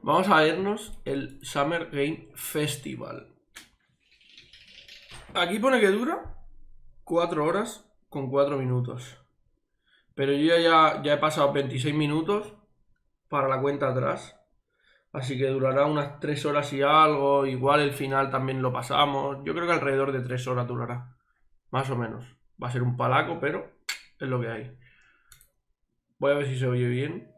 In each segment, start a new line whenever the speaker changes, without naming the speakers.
Vamos a vernos el Summer Game Festival. Aquí pone que dura 4 horas con 4 minutos. Pero yo ya he pasado 26 minutos para la cuenta atrás. Así que durará unas 3 horas y algo. Igual el final también lo pasamos. Yo creo que alrededor de 3 horas durará. Más o menos. Va a ser un palaco, pero es lo que hay. Voy a ver si se oye bien.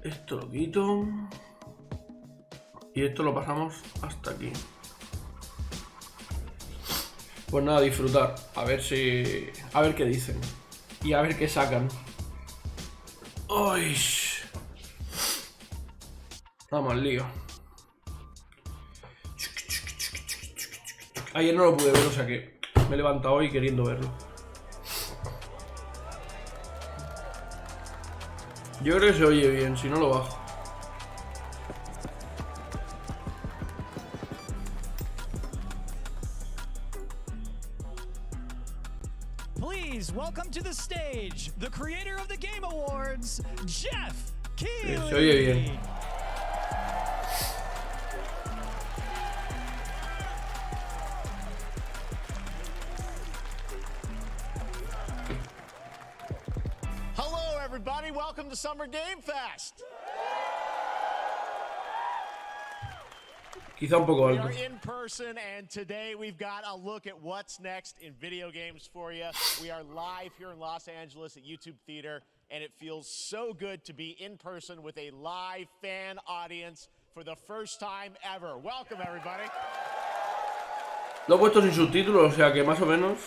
Esto lo quito. Y esto lo pasamos hasta aquí. Pues nada, disfrutar. A ver qué dicen. Y a ver qué sacan. ¡Ay! Vamos al lío. Ayer no lo pude ver, o sea que me he levantado hoy queriendo verlo. Yo creo que se oye bien, si no lo bajo.
Please welcome to the stage the creator of the Game Awards, Jeff Keighley.
Se oye bien.
Hello, everybody. Welcome to Summer Game Fest.
Quizá un poco
We
alto.
are in person, and today we've got a look at what's next in video games for you. We are live here in Los Angeles at YouTube Theater, and it feels so good to be in person with a live fan audience for the first time ever. Welcome, everybody.
Lo he puesto sin subtítulos, o sea que más o menos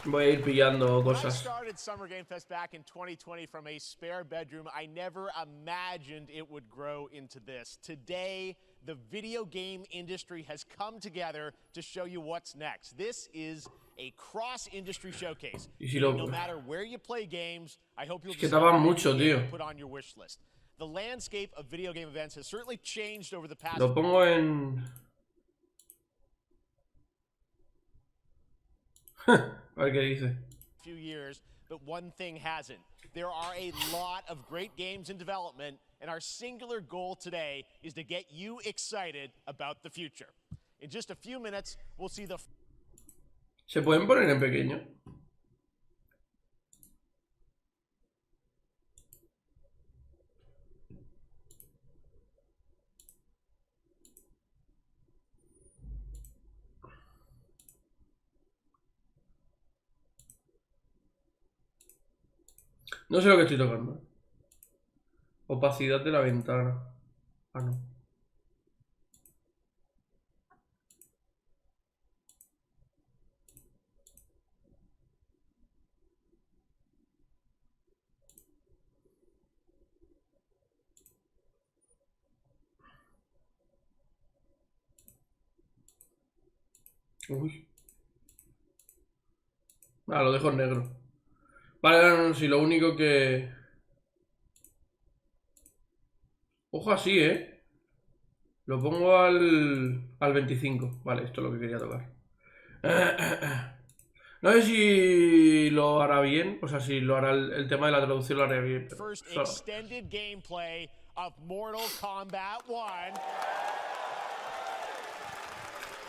voy a ir pillando
When I
cosas.
started Summer Game Fest back in 2020 from a spare bedroom, I never imagined it would grow into this. Today, the video game industry has come together to show you what's next. This is a cross-industry showcase.
Y si
No
lo...
matter where you play games, I hope you'll
Es que
decide
tardan
on a
mucho,
game to
tío.
put on your wish list. The landscape of video game events has certainly changed over the past.
Lo pongo en... A ver qué dice.
Few years, but one thing hasn't. There are a lot of great games in development, and our singular goal today is to get you excited about the future. In just a few minutes, we'll see the
¿Se pueden poner en pequeño? No sé lo que estoy tocando. Opacidad de la ventana. Ah, no. Uy. Ah, lo dejo en negro. Vale, no, si lo único que... Ojo así, ¿eh? Lo pongo al 25. Vale, esto es lo que quería tocar. No sé si lo hará bien, o sea, si lo hará el tema de la traducción lo hará bien. Pero
first
solo.
extended gameplay of Mortal Kombat 1.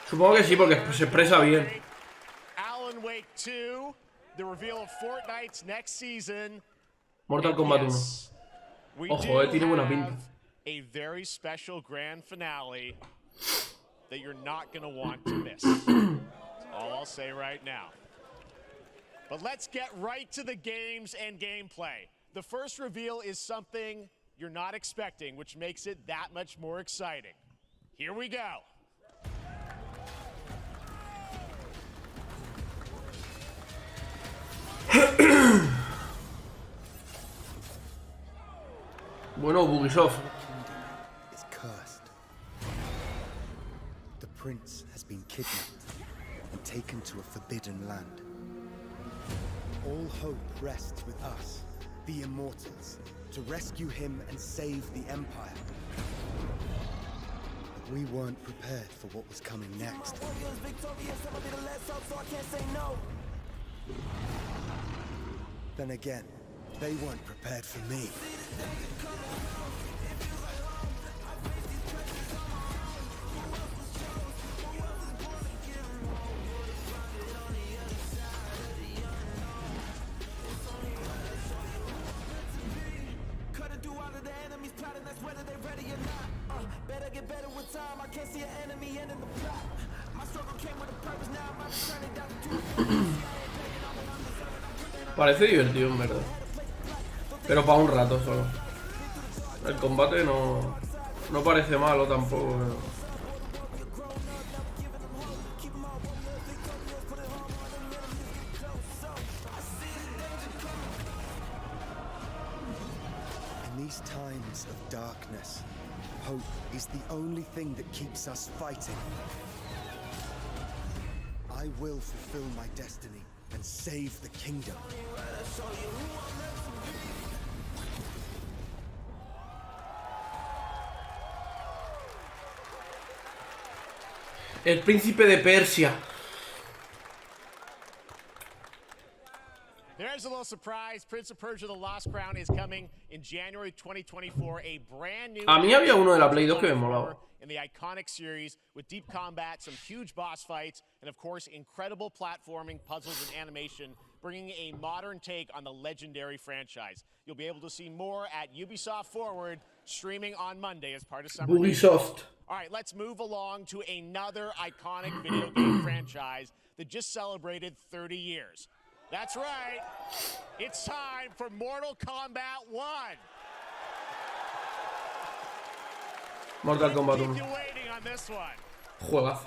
Supongo que sí, porque se expresa bien.
Alan Wake 2, the reveal of Fortnite's next season.
Mortal Kombat 1.
Yes, we
Ojo,
do
tiene buena pinta.
have a very special grand finale that you're not going to want to miss. That's all I'll say right now. But let's get right to the games and gameplay. The first reveal is something you're not expecting, which makes it that much more exciting. Here we go.
Bueno, Ubisoft.
Is cursed. The prince has been kidnapped and taken to a forbidden land. All hope rests with us, the Immortals, to rescue him and save the Empire. But we weren't prepared for what was coming next. Then again, they weren't prepared for me.
Parece divertido, en verdad. Pero para un rato solo. El combate no parece malo tampoco. Pero...
In these times of darkness, hope is the only thing that keeps us fighting. I will fulfill my destiny and save the kingdom.
El príncipe de Persia.
There's a little surprise. Prince of Persia: The Lost Crown is coming in January 2024. A brand new.
A mí había uno de la Play 2 que me molaba.
In the iconic series with deep combat, some huge boss fights, and of course incredible platforming, puzzles, and animation, bringing a modern take on the legendary franchise. You'll be able to see more at Ubisoft Forward, streaming on Monday as part of Summer Games.
Ubisoft.
All right, let's move along to another iconic video game franchise that just celebrated 30 years. That's right. It's time for Mortal Kombat 1.
Mortal Kombat 1.
Keep you waiting on this one.
Juegazo.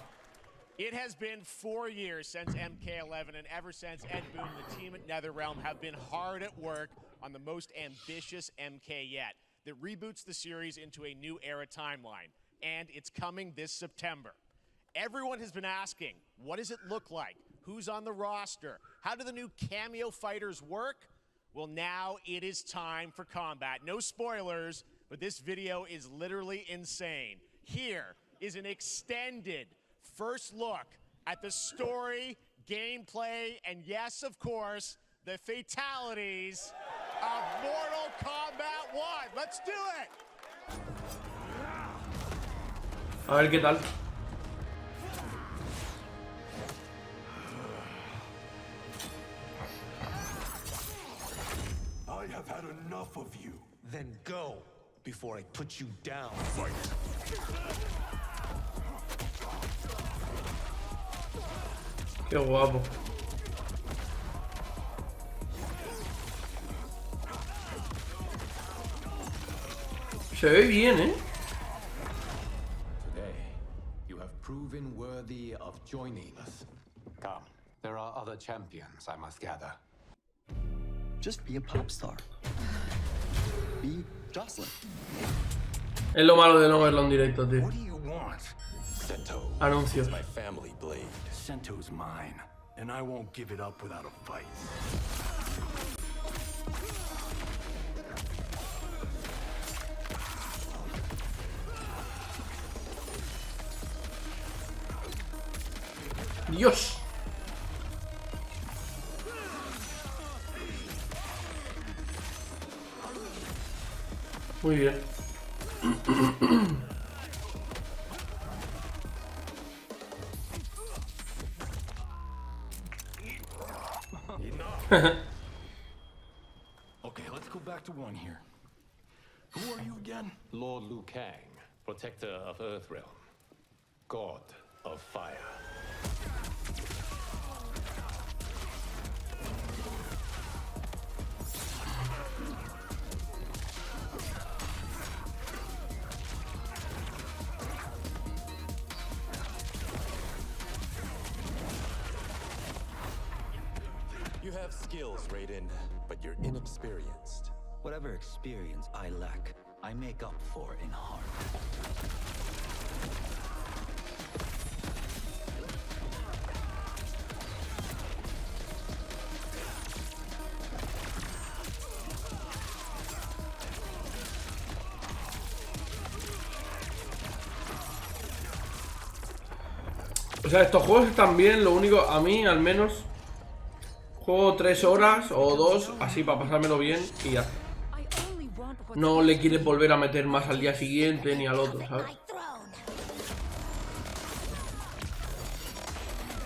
It has been 4 years since MK11, and ever since, Ed Boon and the team at NetherRealm have been hard at work on the most ambitious MK yet that reboots the series into a new era timeline. And it's coming this September. Everyone has been asking, what does it look like? Who's on the roster? How do the new cameo fighters work? Well, now it is time for combat. No spoilers, but this video is literally insane. Here is an extended first look at the story, gameplay, and yes, of course, the fatalities of Mortal Kombat 1. Let's do it!
A ver qué tal.
I have had enough of you.
Then go before I put you down.
Fight.
Qué guapo. Se ve bien, ¿eh?
Today, you have proven worthy of joining us. Come, there are other champions I must gather.
Just be a pop star. Be Jocelyn.
Es lo malo de no verlo en directo, tío.
What do you want? Sento.
Anuncio.
It's my family blade. Sento's mine, and I won't give it up without a fight.
Dios. Muy bien.
Okay, let's go back to one here. Who are you again?
Lord Liu Kang, protector of Earthrealm, god of fire.
You have skills, Raiden, but you're inexperienced.
Whatever experience I lack, I make up for in heart.
O sea, estos juegos están bien, lo único, a mí al menos, Juego 3 horas o 2, así para pasármelo bien y ya. No le quieres volver a meter más al día siguiente ni al otro, ¿sabes?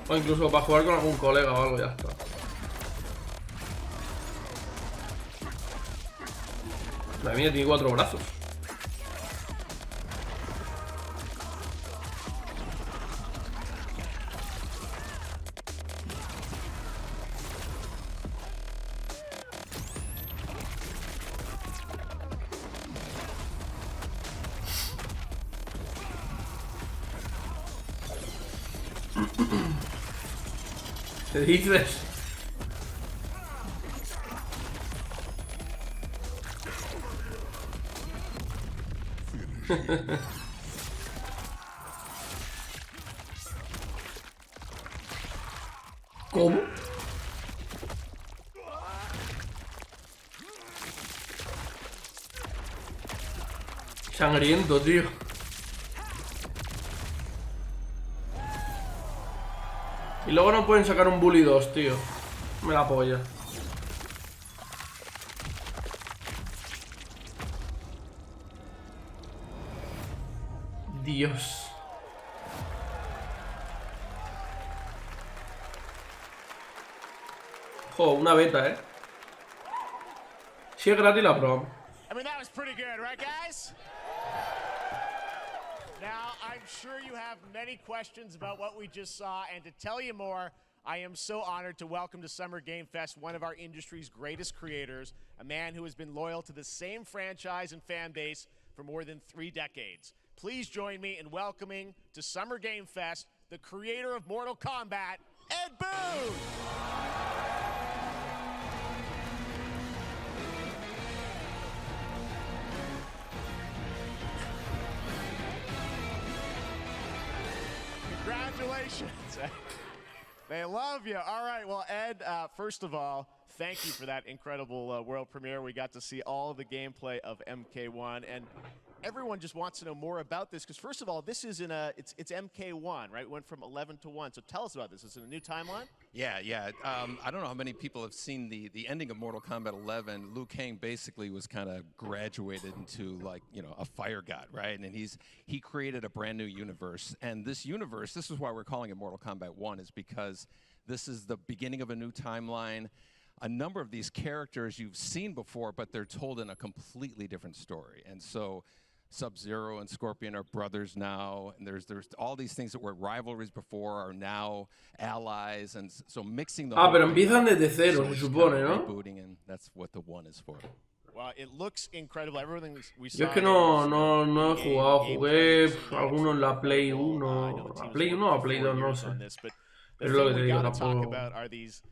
O incluso para jugar con algún colega o algo, ya está. Madre mía, tiene 4 brazos. ¿Qué dices? ¿Cómo? Sangriento, tío. Y luego no pueden sacar un Bully 2, tío. Me la polla. Dios. Jo, una beta, Si es gratis la probamos.
I mean, that was pretty good, right, guys? Now, I'm sure you have many questions about what we just saw, and to tell you more, I am so honored to welcome to Summer Game Fest one of our industry's greatest creators, a man who has been loyal to the same franchise and fan base for more than 3 decades. Please join me in welcoming to Summer Game Fest the creator of Mortal Kombat, Ed Boon! Congratulations. They love you. All right. Well, Ed, first of all, thank you for that incredible world premiere. We got to see all the gameplay of MK1, and everyone just wants to know more about this because, first of all, this is it's MK1, right? It went from 11 to 1. So tell us about this. Is it a new timeline?
Yeah. I don't know how many people have seen the ending of Mortal Kombat 11. Liu Kang basically was kind of graduated into, like, you know, a fire god, right? And he created a brand new universe. And this universe, this is why we're calling it Mortal Kombat 1, is because this is the beginning of a new timeline. A number of these characters you've seen before, but they're told in a completely different story. And so Sub-Zero and Scorpion are brothers now, and there's all these things that were rivalries before are now allies, and so mixing the
pero empiezan desde cero, se supone, ¿no?
Rebooting, and that's what the 1 is for.
Well, it looks incredible. Everything we saw.
Yo es que no he jugado, jugué algunos en la Play 1, a Play 1 o a Play 2, no sé. Pero lo que te digo, tampoco.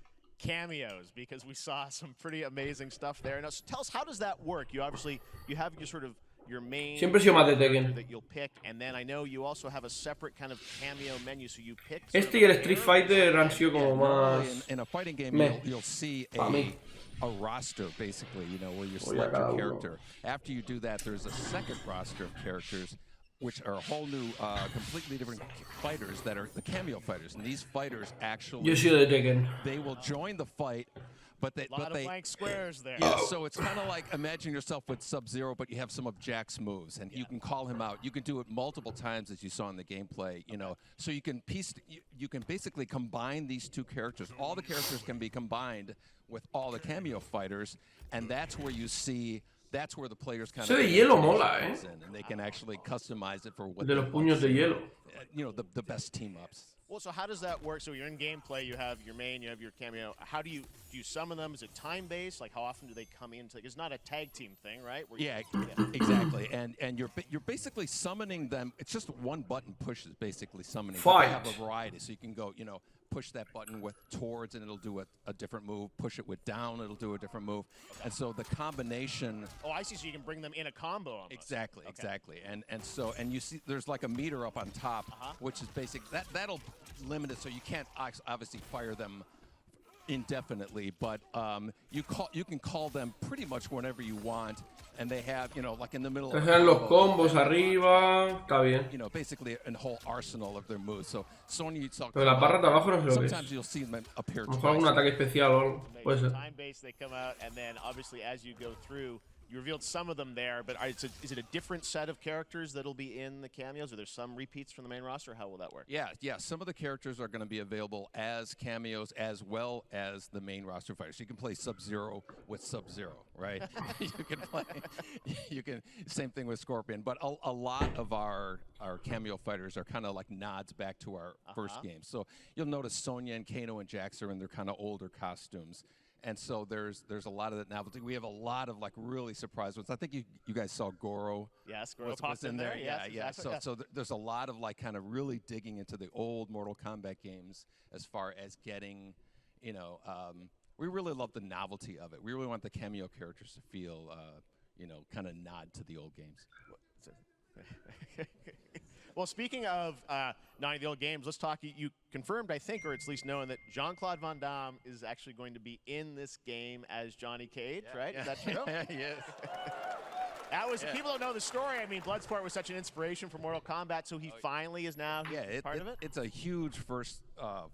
Cameos, because we saw some pretty amazing stuff there. Now, so tell us, how does that work? You have your sort of your main
Siempre he sido más de Tekken.
that you'll pick, and then I know you also have a separate kind of cameo menu, so you pick.
Este y el Street Fighter han sido como más.
In a fighting game, you'll see a roster, basically, you know, where you select your character. After you do that, there's a second roster of characters, which are a whole new, completely different fighters that are the cameo fighters. And these fighters actually,
Yo soy de Tekken.
They will join the fight, but they...
A lot of blank squares there.
Yeah, so it's kind of like, imagine yourself with Sub-Zero, but you have some of Jack's moves, and you can call him out. You can do it multiple times, as you saw in the gameplay, you know. So you can you can basically combine these two characters. All the characters can be combined with all the cameo fighters, and that's where you see... That's where the players kind of...
Ese de hielo mola,
And they can actually customize it for what
de los puños de hielo.
You know, the best team-ups.
Well, so how does that work? So you're in gameplay, you have your main, you have your cameo. How do you summon them? Is it time-based? Like, how often do they come in? It's not a tag team thing, right?
Yeah, exactly. And you're basically summoning them. It's just one button push is basically summoning.
Fight.
They have a variety, so you can go, you know, push that button with towards and it'll do a different move. Push it with down, it'll do a different move. And so the combination...
Oh, I see. So you can bring them in a combo almost.
Exactly, exactly. And you see there's like a meter up on top, which is basic. That'll limit it, so you can't obviously fire them indefinitely, but you can call them pretty much whenever you want, and they have, you know, like in the middle
Que
of
sean los combos arriba, está bien.
you know, basically a whole arsenal of their moves. So Sonya, you saw
Pero las barras de abajo no sé lo que es.
sometimes you'll see them appear
A lo mejor algún
twice.
ataque especial o algo. Puede ser.
Time base, they come out, and then obviously as you go through, you revealed some of them there, but is it a different set of characters that'll be in the cameos? Are there some repeats from the main roster? How will that work?
Yeah. Some of the characters are going to be available as cameos as well as the main roster fighters. You can play Sub-Zero with Sub-Zero, right? Same thing with Scorpion. But a lot of our cameo fighters are kind of like nods back to our first game. So you'll notice Sonya and Kano and Jax are in their kind of older costumes. And so there's a lot of that novelty. We have a lot of like really surprise ones. I think you guys saw Goro.
Yes, Goro
was
popped in there.
Yeah.
Yes, exactly.
So there's a lot of like kind of really digging into the old Mortal Kombat games as far as getting, you know, we really love the novelty of it. We really want the cameo characters to feel, you know, kind of nod to the old games.
Well, speaking of nodding the old games, let's talk. You confirmed, I think, or it's at least known, that Jean-Claude Van Damme is actually going to be in this game as Johnny Cage, right? Is that true?
Yes.
That was, people don't know the story. I mean, Bloodsport was such an inspiration for Mortal Kombat, so he finally is now part of it?
It's a huge first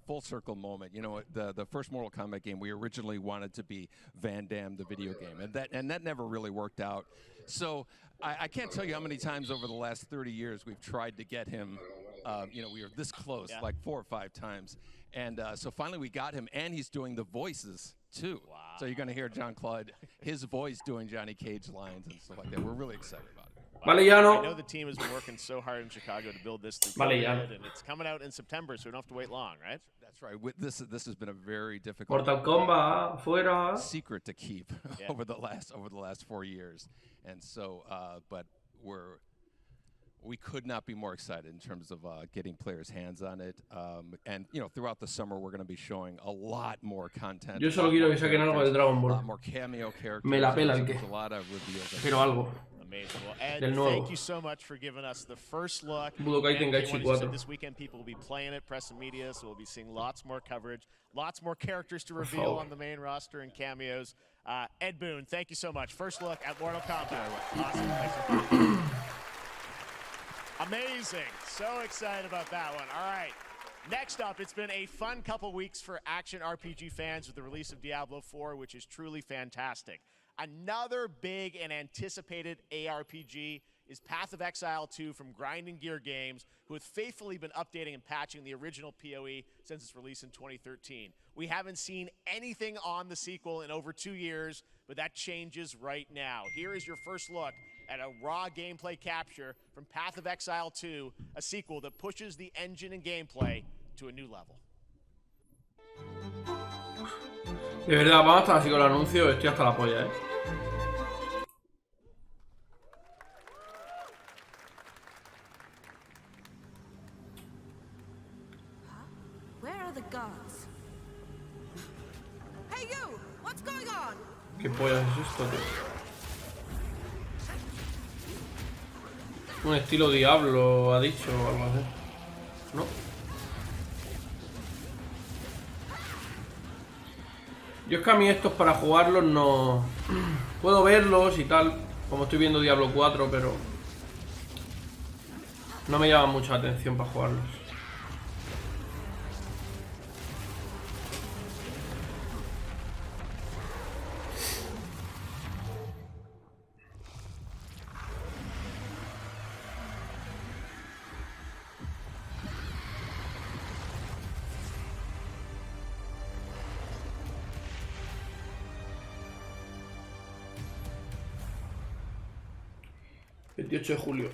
full circle moment. You know, the first Mortal Kombat game, we originally wanted to be Van Damme, the video game, and that never really worked out. So I can't tell you how many times over the last 30 years we've tried to get him. You know, we were this close, like 4 or 5 times. And so finally we got him, and he's doing the voices, too. Wow. So you're going to hear Jean-Claude, his voice doing Johnny Cage lines and stuff like that. We're really excited about it.
Valeriano.
I know the team has been working so hard in Chicago to build this through
Valeriano.
COVID, and it's coming out in September, so we don't have to wait long, right?
That's right. This has been a very difficult
Mortal Kombat, fuera.
secret to keep over the last 4 years. And so, but we could not be more excited in terms of getting players' hands on it. And, you know, throughout the summer, we're going to be showing a lot more content.
Yo solo quiero que saquen algo de Dragon Ball.
A lot more cameo characters.
Me la pela el que.
There's a lot of reveals.
Pero algo.
Amazing. Well, Ed,
Del nuevo.
thank you so much for giving us the first look.
Budokai
And
Tenkaichi
what you said
4.
this weekend, people will be playing it, press and media, so we'll be seeing lots more coverage, lots more characters to reveal on the main roster and cameos. Ed Boon, thank you so much. First look at Mortal Kombat. Awesome. Thanks. Amazing. So excited about that one. All right. Next up, it's been a fun couple weeks for action RPG fans with the release of Diablo 4, which is truly fantastic. Another big and anticipated ARPG is Path of Exile 2 from Grinding Gear Games, who have faithfully been updating and patching the original PoE since its release in 2013. We haven't seen anything on the sequel in over 2 years, but that changes right now. Here is your first look at a raw gameplay capture from Path of Exile 2, a sequel that pushes the engine and gameplay to a new level.
De verdad, vamos a estar así con el anuncio. Estoy hasta la polla,
Where are the guards? Hey you! What's going on?
¿Qué pollas es esto, tío? Un estilo Diablo, ha dicho, o algo así. ¿No? Yo es que a mí estos para jugarlos no... Puedo verlos y tal, como estoy viendo Diablo 4, pero... No me llama mucha atención para jugarlos. El 28 de julio.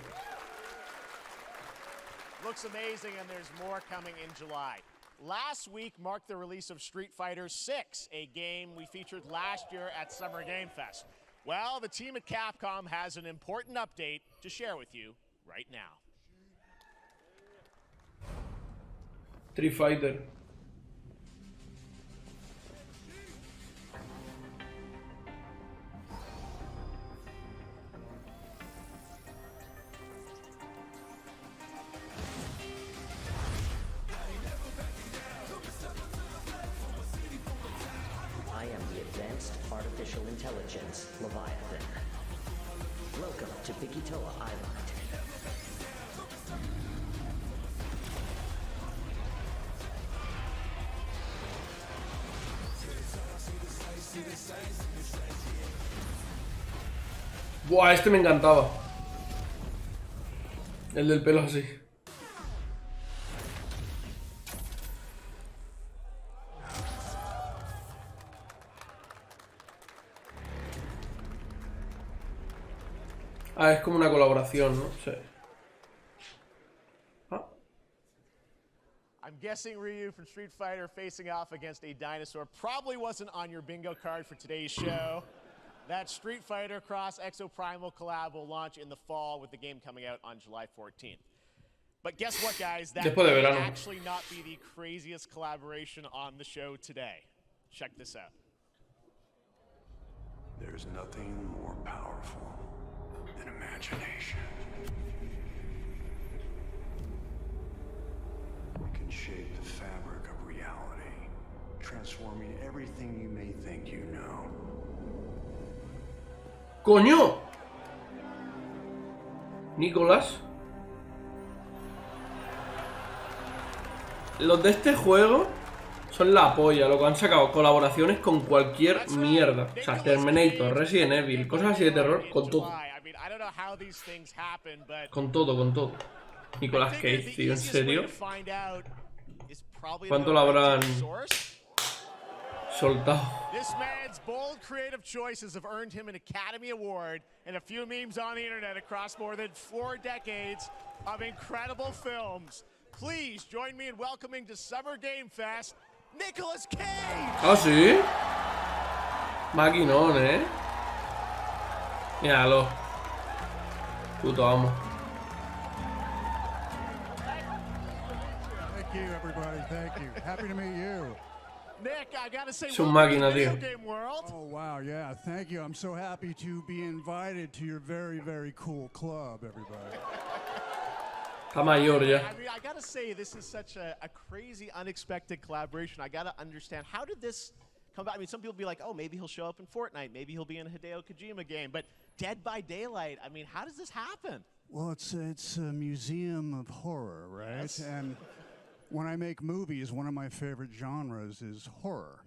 Looks amazing, and there's more coming in July. Last week marked the release of Street Fighter VI, a game we featured last year at Summer Game Fest. Well, the team at Capcom has an important update to share with you right now.
Street Fighter.
Origins Leviathan. Welcome to Bikitoa Island.
Buah, este me encantaba. El del pelo así. Ah, es como una colaboración, ¿no? Sí. Ah.
I'm guessing Ryu from Street Fighter facing off against a dinosaur probably wasn't on your bingo card for today's show. That Street Fighter Cross Exoprimal collab will launch in the fall with the game coming out on July 14th. But guess what, guys? That may actually not be the craziest collaboration on the show today. Check this out.
There's nothing more powerful than imagination. It can shape the fabric of reality, transforming everything you may think you know.
¡Coño! Nicolás. Los de este juego son la polla, lo que han sacado colaboraciones con cualquier mierda. O sea, Terminator, Resident Evil, cosas así de terror, con todo. Con todo, con todo. Nicolas Cage, tío, ¿en serio? ¿Cuánto lo habrán soltado?
This man's bold creative choices have earned him an Academy Award and a few memes on the internet across more than 4 decades of incredible films. Please join me in welcoming to Summer Game Fest, Nicolas Cage!
¿Ah, sí? Maquinón, ¿eh? Míralo. Puto amo.
Thank you, everybody. Thank you. Happy to meet you.
Nick, I gotta say,
es un máquina, tío.
Oh, wow, yeah. Thank you. I'm so happy to be invited to your very, very cool club, everybody.
Está mayor ya.
I mean, I gotta say, this is such a crazy, unexpected collaboration. I gotta understand, how did this come about? I mean, some people be like, oh, maybe he'll show up in Fortnite. Maybe he'll be in a Hideo Kojima game. But Dead by Daylight, I mean, how does this happen?
Well, it's a museum of horror, right?
Yes.
And when I make movies, one of my favorite genres is horror.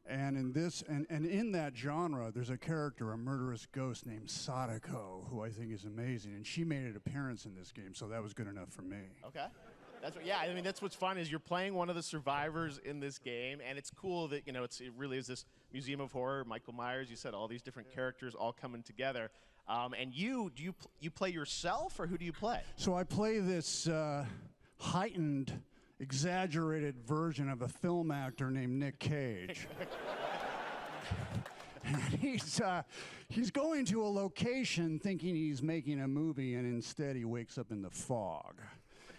And in this, and in that genre, there's a character, a murderous ghost named Sadako, who I think is amazing. And she made an appearance in this game, so that was good enough for me.
Okay. That's what, yeah, I mean, that's what's fun is you're playing one of the survivors in this game, and it's cool that, you know, it really is this museum of horror. Michael Myers, you said all these different characters all coming together. And you play yourself, or who do you play? So
I play this heightened, exaggerated version of a film actor named Nick Cage. And he's going to a location thinking he's making a movie, and instead he wakes up in the fog.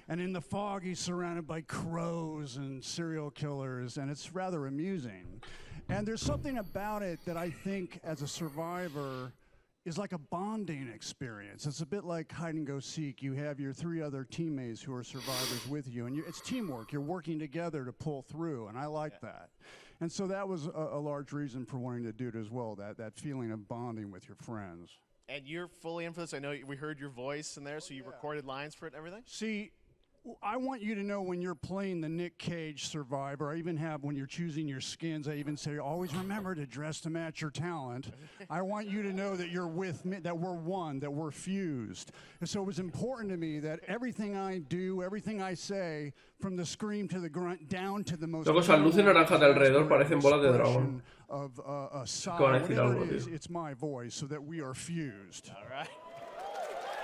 And in the fog, he's surrounded by crows and serial killers, and it's rather amusing. And there's something about it that I think, as a survivor, is like a bonding experience. It's a bit like hide and go seek. You have your 3 other teammates who are survivors with you, and it's teamwork. You're working together to pull through, and I like that. And so that was a large reason for wanting to do it as well, that feeling of bonding with your friends.
And you're fully in for this. I know we heard your voice in there, so you recorded lines for it and everything?
See, I want you to know when you're playing the Nick Cage survivor, I even have when you're choosing your skins, I even say, always remember to dress to match your talent. I want you to know that you're with me, that we're one, that we're fused. And so it was important to me that everything I do, everything I say, from the scream to the grunt, down to the most...
Luego esas luces naranjas de alrededor parecen bolas de dragón.
Of a sigh,
van a decir
whatever
algo,
it is,
tío.
it's my voice, so that we are fused.
All right.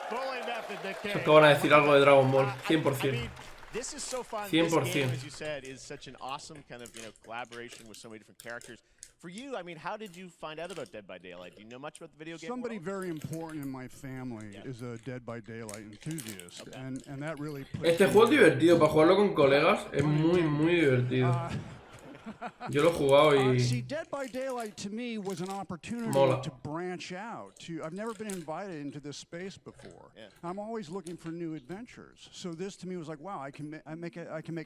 Fully method, Nick Cage.
Es que van a decir algo de Dragon Ball, 100%.
I mean, this is so fun.
100%.
This game, as you said, is such an awesome kind of, you know, collaboration with so many different characters. For you, I mean, how did you find out about Dead by Daylight? Do you know much about the video game
Somebody
world?
very important in my family is a Dead by Daylight enthusiast, and that really...
Este juego es divertido, para jugarlo con colegas es muy, muy divertido. Yo lo he jugado y
See, Dead by Daylight to me was an opportunity
mola.
to branch out. I've never been invited into this space before. I'm always looking for new adventures. So this to me was like, wow, I can make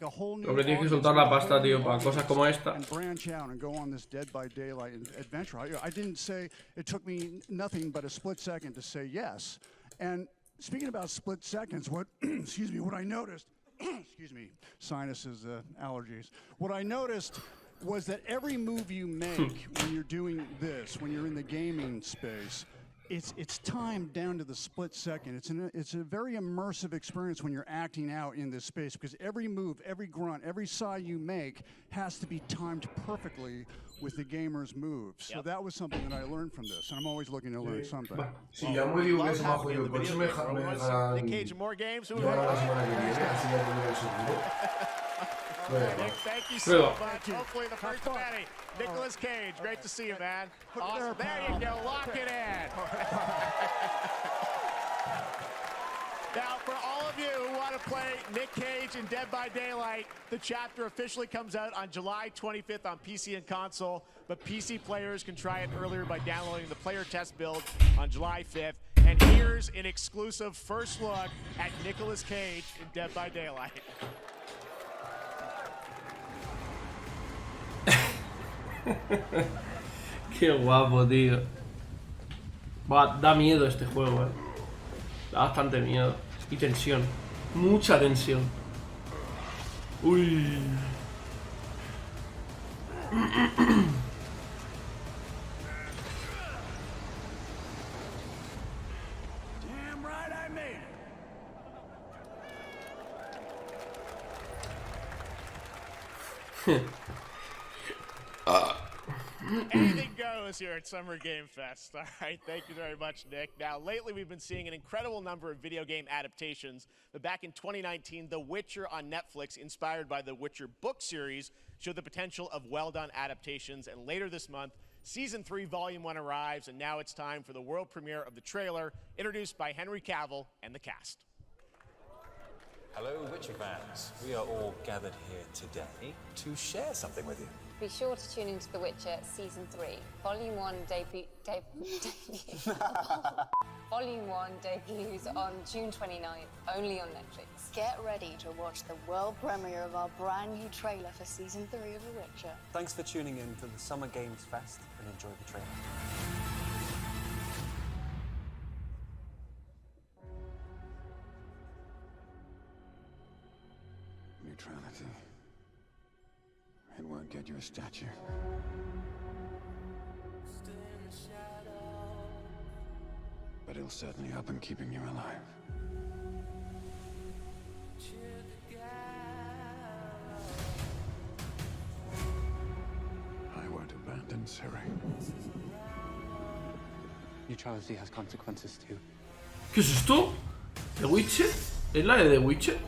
a whole new.
Hombre, tienes que soltar la pasta, tío, para cosas como esta.
And branch out and go on this Dead by Daylight adventure. I didn't say it took me nothing but a split second to say yes. And speaking about split seconds, what excuse me, what I noticed. Excuse me, sinuses, allergies. What I noticed was that every move you make when you're doing this, when you're in the gaming space, it's timed down to the split second. It's a very immersive experience when you're acting out in this space because every move, every grunt, every sigh you make has to be timed perfectly with the gamer's moves. So that was something that I learned from this, and I'm always looking to learn something.
Si ya me digo que se me ha jodido el coche, me dejarán.
Nick Cage, more games.
Yo ahora la semana que viene, así ya tengo el seguro.
Nick, thank you so much. Hopefully the first of many. Nicolas Cage, great to see you, man. Awesome. There you go. Lock it in. Now, for all of you who want to play Nick Cage in Dead by Daylight, the chapter officially comes out on July 25th on PC and console, but PC players can try it earlier by downloading the player test build on July 5th. And here's an exclusive first look at Nicolas Cage in Dead by Daylight.
Qué guapo, tío. Da miedo este juego, Da bastante miedo. Y tensión. Mucha tensión. Uy.
Damn right I made
it.
Anything goes here at Summer Game Fest. All right, thank you very much, Nick. Now, lately we've been seeing an incredible number of video game adaptations. But back in 2019, The Witcher on Netflix, inspired by the Witcher book series, showed the potential of well-done adaptations. And later this month, Season 3, Volume 1 arrives, and now it's time for the world premiere of the trailer, introduced by Henry Cavill and the cast.
Hello, Witcher fans. We are all gathered here today to share something with you.
Be sure to tune into The Witcher Season 3. Volume 1 Volume 1 debuts on June 29th, only on Netflix.
Get ready to watch the world premiere of our brand new trailer for Season 3 of The Witcher.
Thanks for tuning in to the Summer Games Fest and enjoy the trailer.
Neutrality. It won't get you a statue. But it'll certainly help in keeping you alive. I won't abandon Ciri.
Neutrality has consequences too.
¿Qué es esto? ¿The Witcher? ¿Es la de The Witcher?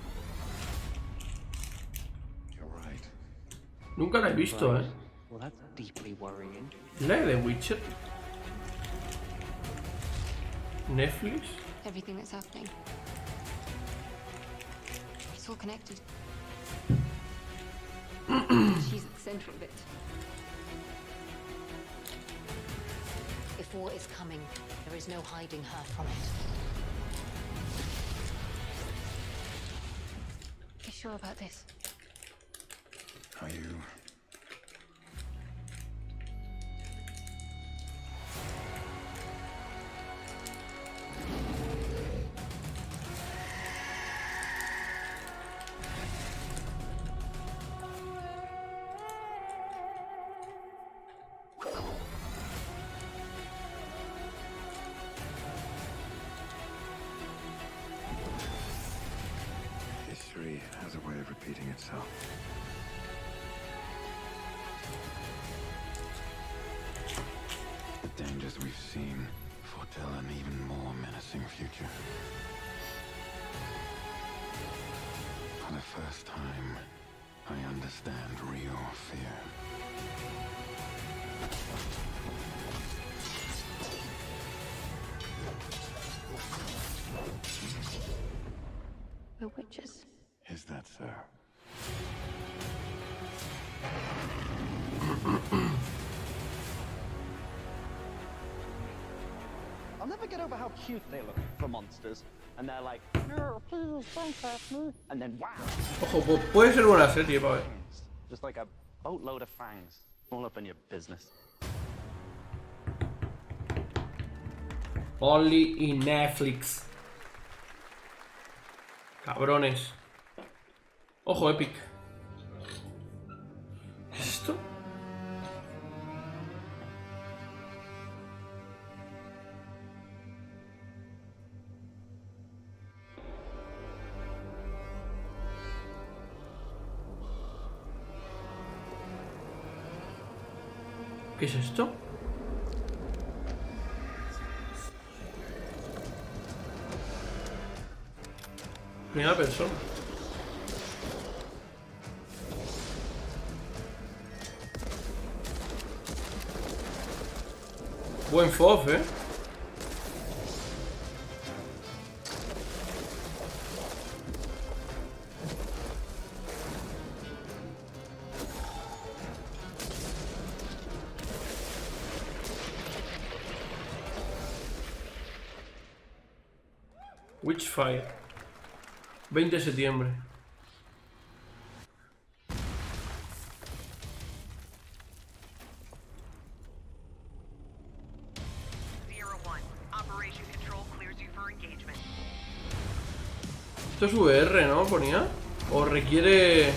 Nunca la he visto,
Well, that's deeply worrying.
¿La de The Witcher? ¿Netflix?
Everything that's happening. It's all connected. She's at the center of it.
If war is coming, there is no hiding her from it.
You sure about this?
Are you? History has a way of repeating itself. The dangers we've seen foretell an even more menacing future. For the first time, I understand real fear.
We're witches.
Is that so?
I'll never get over how cute they look for monsters. And they're like, no, please don't hurt me. And then wow.
Ojo, puede ser buena serie, pa' ver.
Just like a boatload of fangs. All up in your business.
Only in Netflix. Cabrones. Ojo, Epic. ¿Qué es esto? ¿Qué es esto? Primera persona. Buen FOV, ¿eh? Witchfire. 20 de septiembre. Esto es VR, ¿no? Ponía. O requiere...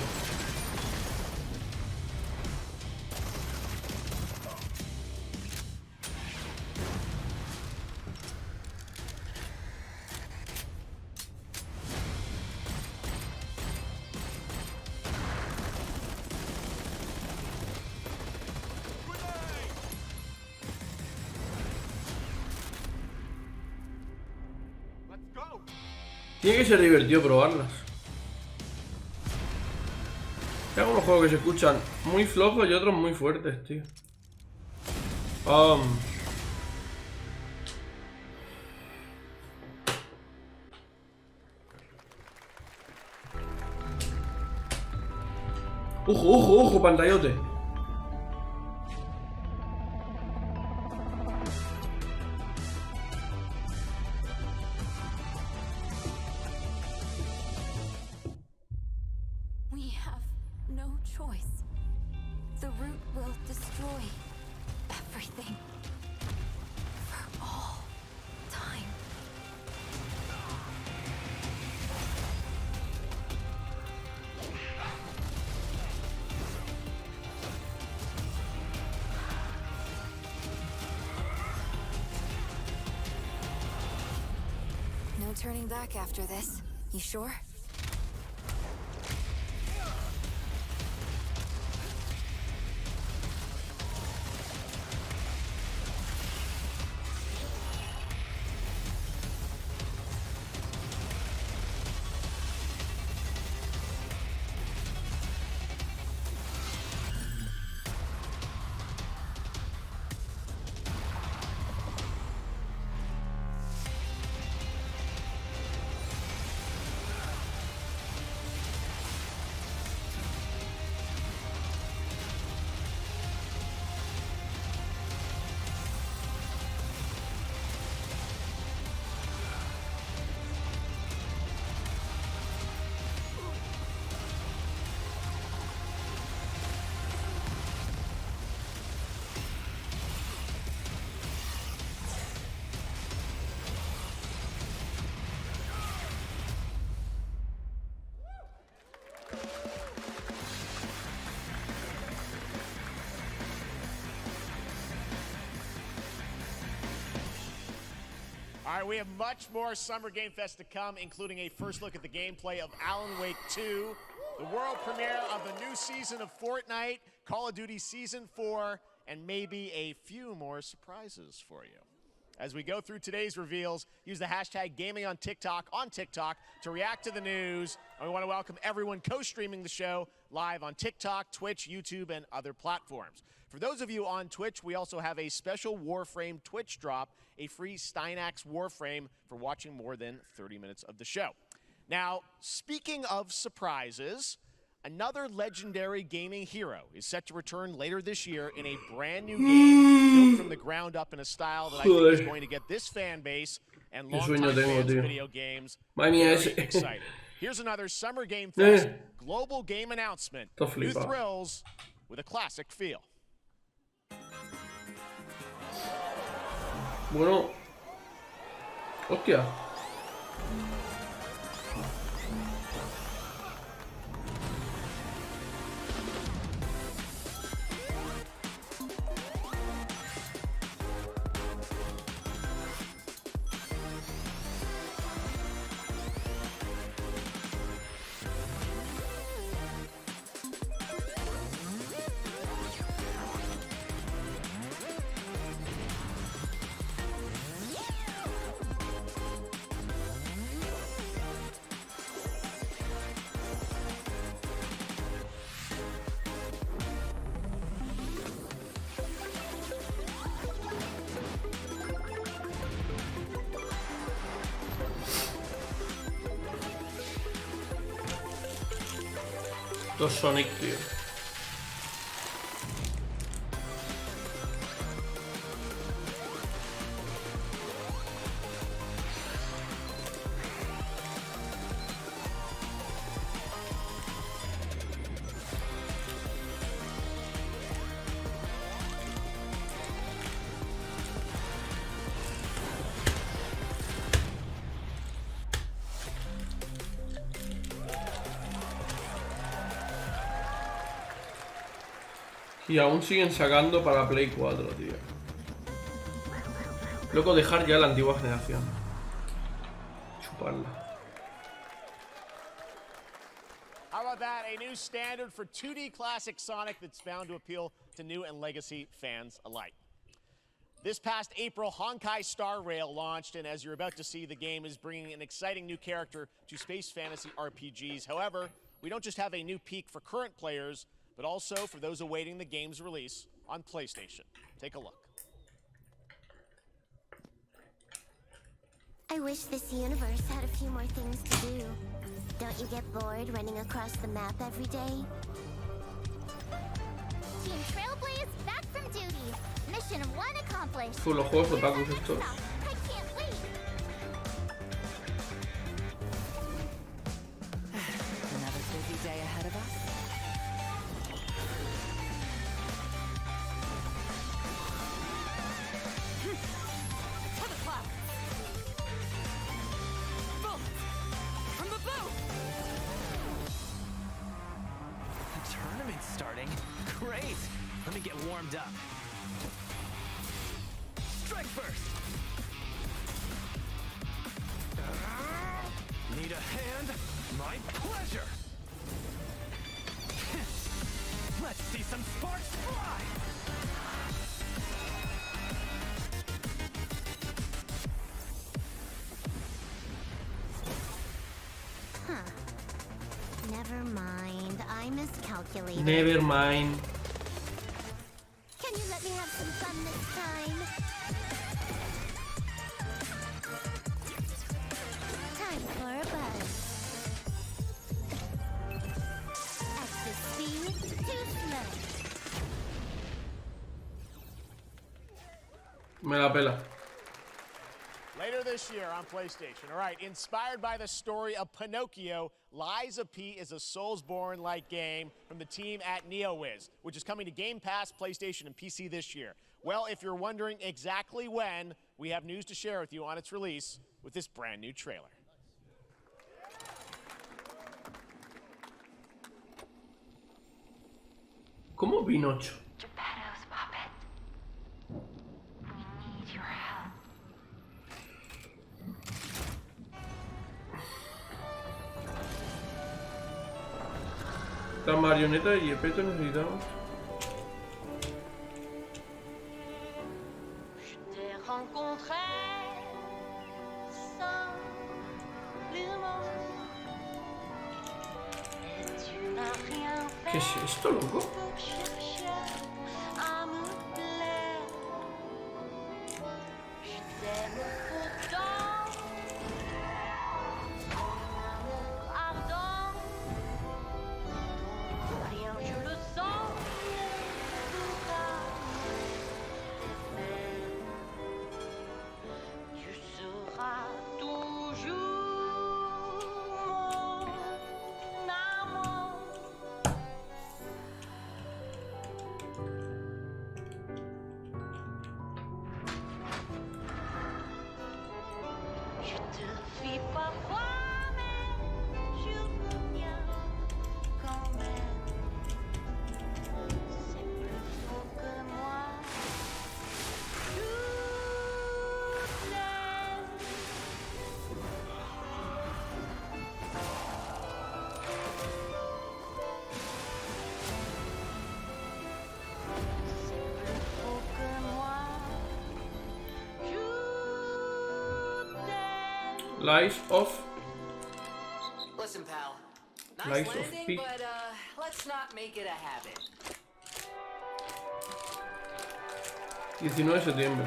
Tiene que ser divertido probarlas. Hay algunos juegos que se escuchan muy flojos y otros muy fuertes, tío. Ojo, ojo, ojo, pantallote.
No turning back after this. You sure?
All right, we have much more Summer Game Fest to come, including a first look at the gameplay of Alan Wake 2, the world premiere of the new season of Fortnite, Call of Duty Season 4, and maybe a few more surprises for you. As we go through today's reveals, use the hashtag gaming on TikTok to react to the news. And we want to welcome everyone co-streaming the show live on TikTok, Twitch, YouTube, and other platforms. For those of you on Twitch, we also have a special Warframe Twitch drop, a free Steinax Warframe for watching more than 30 minutes of the show. Now, speaking of surprises, Another legendary gaming hero is set to return later this year in a brand new game built from the ground up in a style that I think is going to get this fan base and longtime fans of video games very excited. Here's another Summer Game Fest global game announcement. New thrills with a classic feel.
Bueno. Hostia. Los Sonic, tío. Y aún siguen sacando para Play 4, tío. Loco, dejar ya la antigua generación. Chuparla.
How about that? A new standard for 2D classic Sonic that's bound to appeal to new and legacy fans alike. This past April, Honkai Star Rail launched, and as you're about to see, the game is bringing an exciting new character to space fantasy RPGs. However, we don't just have a new peak for current players, but also for those awaiting the game's release on PlayStation. Take a look.
I wish this universe had a few more things to do. Don't you get bored running across the map every day?
Team Trailblaze back from duty. Mission 1 accomplished.
Los juegos otakus estos.
I can't wait.
Another busy day ahead of us.
Starting. Great! Let me get warmed up. Strike first! Need a hand? My pleasure! Let's see some sparks fly!
Never mind, I miscalculated.
Never mind.
Can you let me have some fun this time? Time for a buzz. Excess speed, too slow.
Me la pela.
Later this year on PlayStation. All right, inspired by the story of Pinocchio, Lies of P is a Soulsborne-like game from the team at NeoWiz, which is coming to Game Pass, PlayStation, and PC this year. Well, if you're wondering exactly when, we have news to share with you on its release with this brand new trailer.
¿Cómo Pinocho?
Geppetto's puppet. We need your help.
La marioneta de Geppetto necesitamos.
Je t'ai rencontré simplement. Et tu n'as rien fait.
¿Qué es esto, loco?
Pour chercher à me plaire. Je t'aime pourtant. Ton amour ardent.
Je te fis parfois, mais je veux bien quand même. C'est plus faux que moi.
Lies of...
Listen, pal.
Lies
Nice
of
landing,
P.
but let's not make it a habit.
19 de septiembre.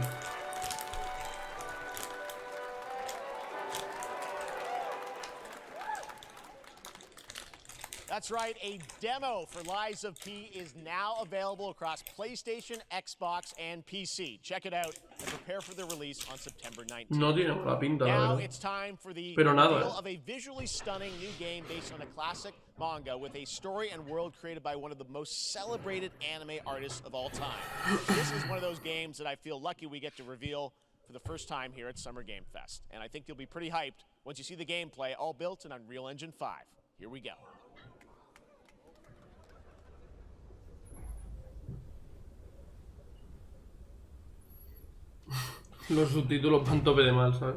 That's right, a demo for Lies of P is now available across PlayStation, Xbox, and PC. Check it out and prepare for the release on September 19th.
No tiene mala pinta, la
Now
verdad.
it's time for the
Pero nada.
reveal of a visually stunning new game based on a classic manga with a story and world created by one of the most celebrated anime artists of all time. This is one of those games that I feel lucky we get to reveal for the first time here at Summer Game Fest. And I think you'll be pretty hyped once you see the gameplay, all built in Unreal Engine 5. Here we go.
Los subtítulos van tope de mal, ¿sabes?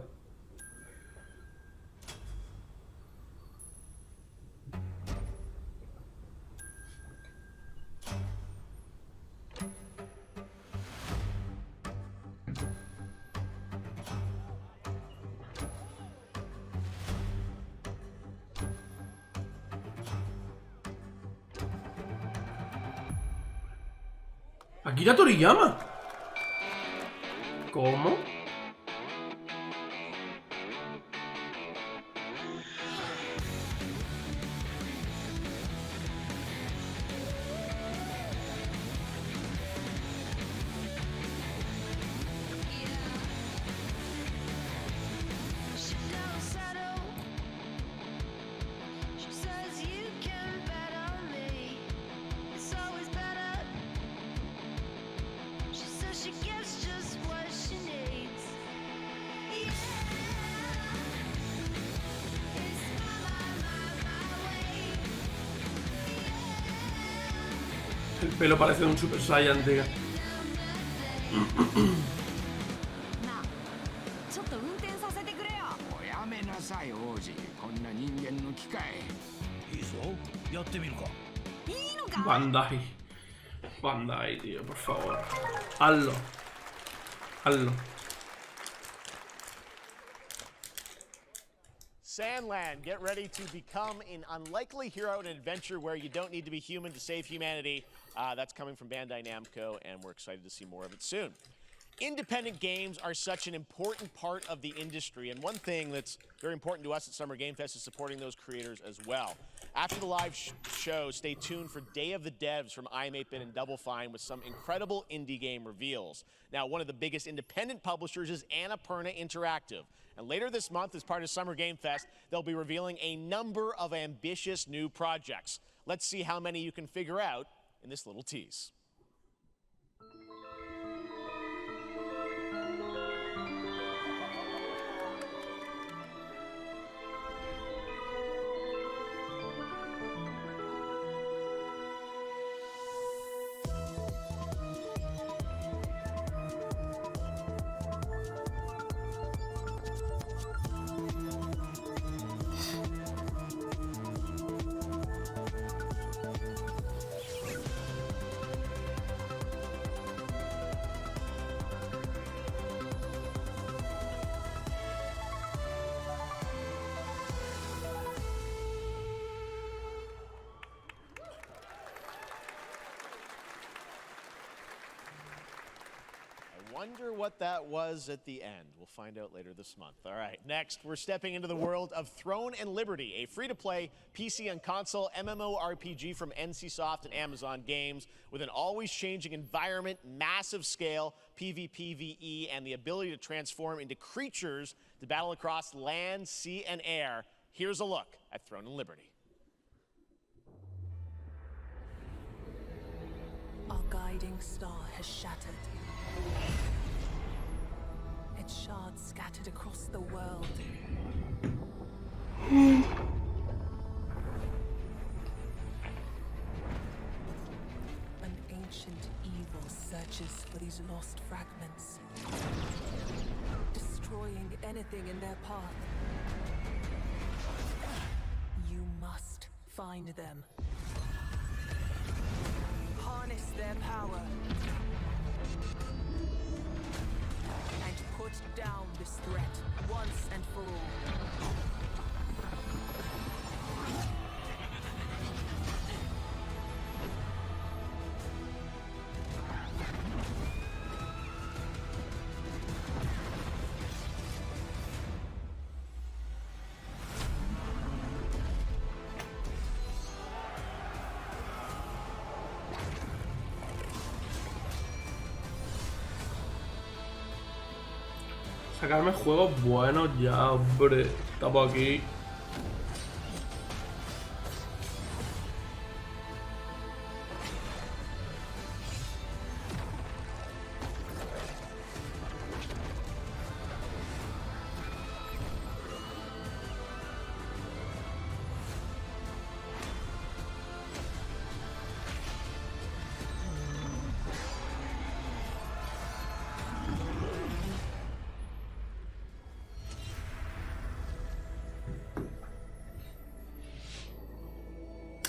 Akira Toriyama. ¿Cómo? El pelo parece de un Super Saiyan, tío.
ちょっと運転させてくれよ。
おやめなさい王子、こんな人間の機械。いいぞ、やってみるか。
いいのか。
Bandai. Bandai, tío, por favor. Hazlo. Hazlo.
Sandland, get ready to become an unlikely hero in an adventure where you don't need to be human to save humanity. That's coming from Bandai Namco, and we're excited to see more of it soon. Independent games are such an important part of the industry, and one thing that's very important to us at Summer Game Fest is supporting those creators as well. After the live show, stay tuned for Day of the Devs from iam8bit and Double Fine with some incredible indie game reveals. Now, one of the biggest independent publishers is Annapurna Interactive. And later this month, as part of Summer Game Fest, they'll be revealing a number of ambitious new projects. Let's see how many you can figure out in this little tease. Wonder what that was at the end. We'll find out later this month. All right, next, we're stepping into the world of Throne and Liberty, a free-to-play PC and console MMORPG from NCSoft and Amazon Games with an always-changing environment, massive scale, PvPvE, and the ability to transform into creatures to battle across land, sea, and air. Here's a look at Throne and Liberty.
Our guiding star has shattered.
its shards scattered across the world. An ancient evil searches for these lost fragments, destroying anything in their path. You must find them. Harness their power. And put down this threat once and for all.
Sacarme juegos buenos ya, hombre. Estamos aquí.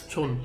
Son.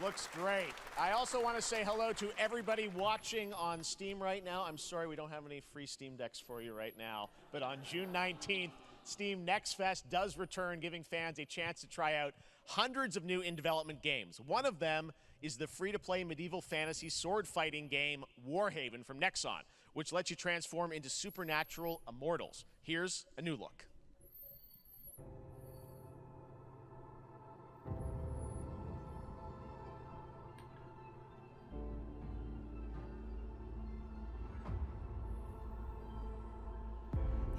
Looks great. I also want to say hello to everybody watching on Steam right now. I'm sorry we don't have any free Steam Decks for you right now, but on June 19th, Steam Next Fest does return, giving fans a chance to try out hundreds of new in-development games. One of them is the free-to-play medieval fantasy sword-fighting game Warhaven from Nexon, which lets you transform into supernatural immortals. Here's a new look.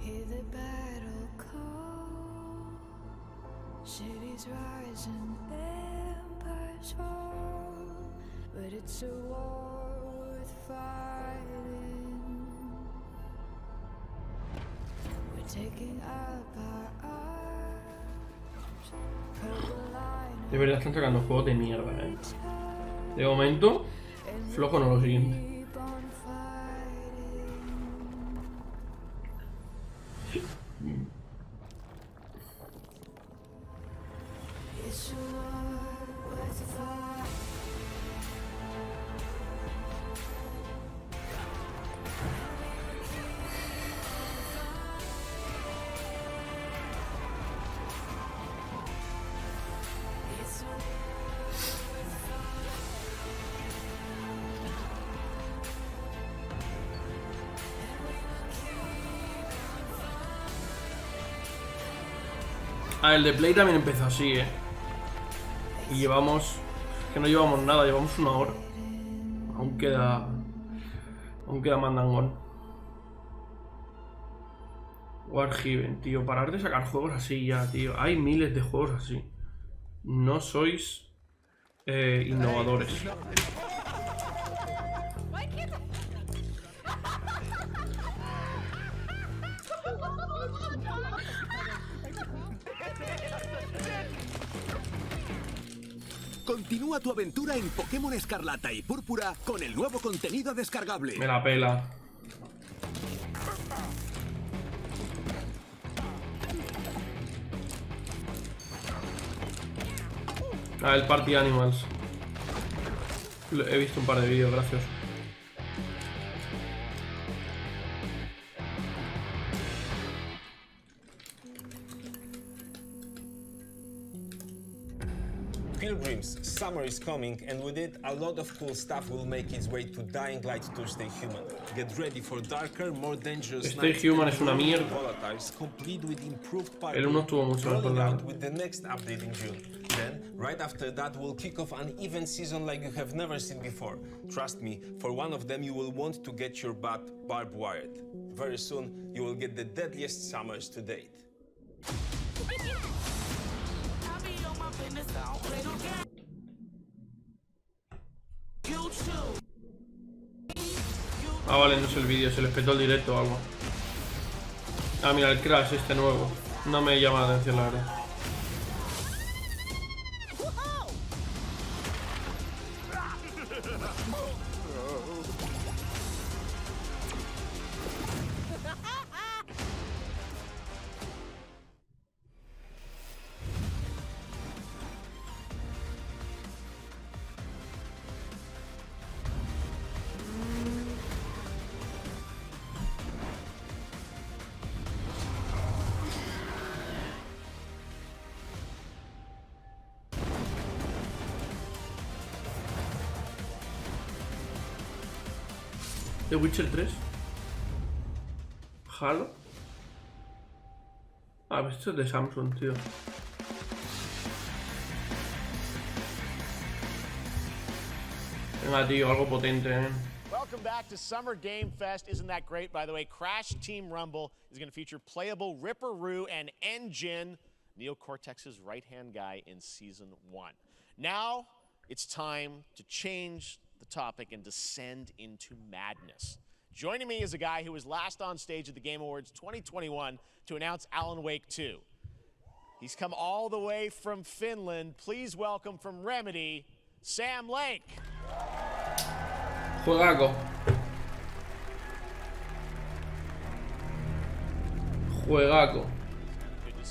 Hear the battle call, cities rise and empires fall, but it's a war worth fighting. We're taking up our arms, purple line.
De verdad están sacando juegos de mierda, De momento, flojo no lo siguiente.
It's a war worth fighting.
Ah, el de Play también empezó así, Y llevamos... que no llevamos nada, llevamos una hora. Aún queda mandangón. Warhaven, tío. Parar de sacar juegos así ya, tío. Hay miles de juegos así. No sois innovadores.
Continúa tu aventura en Pokémon Escarlata y Púrpura con el nuevo contenido descargable.
Me la pela. Ah, el Party Animals. He visto un par de vídeos, graciosos.
Pilgrims, summer is coming, and with it, a lot of cool stuff will make its way to Dying Light to Stay Human. Get ready for darker, more dangerous
Stay Human es una mierda.
volatiles, complete with improved party,
El 1 estuvo mucho mejor,
rolling
la
out
verdad.
with the next update in June. Then, right after that, we'll kick off an event season like you have never seen before. Trust me, for one of them, you will want to get your butt barbed wired. Very soon, you will get the deadliest summers to date.
Ah, vale, no es el vídeo, se les petó el directo o algo. Ah, mira, el Crash este nuevo. No me llama la atención, la verdad. The Witcher 3. Halo. Ah, esto es de Samsung, tío. Venga, tío, algo potente,
Welcome back to Summer Game Fest. Isn't that great? By the way, Crash Team Rumble is going to feature playable Ripperoo and Engine, Neo Cortex's right-hand guy in Season 1. Now, it's time to change the topic and descend into madness. Joining me is a guy who was last on stage at the Game Awards 2021 to announce Alan Wake 2. He's come all the way from Finland. Please welcome from Remedy, Sam Lake.
Juegaco. Juegaco.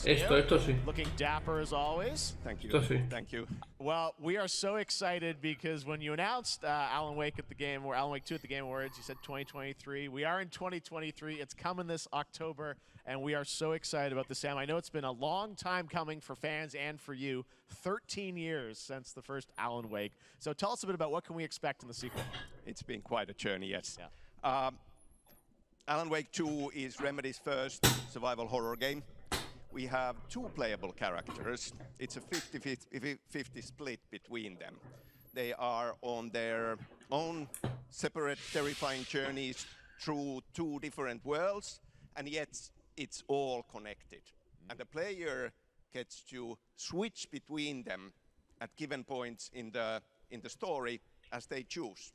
Esto sí.
Looking dapper as always.
Thank you.
Esto sí.
Thank you.
Well, we are so excited because when you announced Alan Wake at the Game, or Alan Wake 2 at the Game Awards, you said 2023. We are in 2023. It's coming this October, and we are so excited about this, Sam. I know it's been a long time coming for fans and for you. 13 years since the first Alan Wake. So tell us a bit about what can we expect in the sequel.
It's been quite a journey, yes.
Yeah.
Alan Wake 2 is Remedy's first survival horror game. We have two playable characters. It's a 50-50 split between them. They are on their own separate terrifying journeys through two different worlds, and yet it's all connected. And the player gets to switch between them at given points in the story as they choose.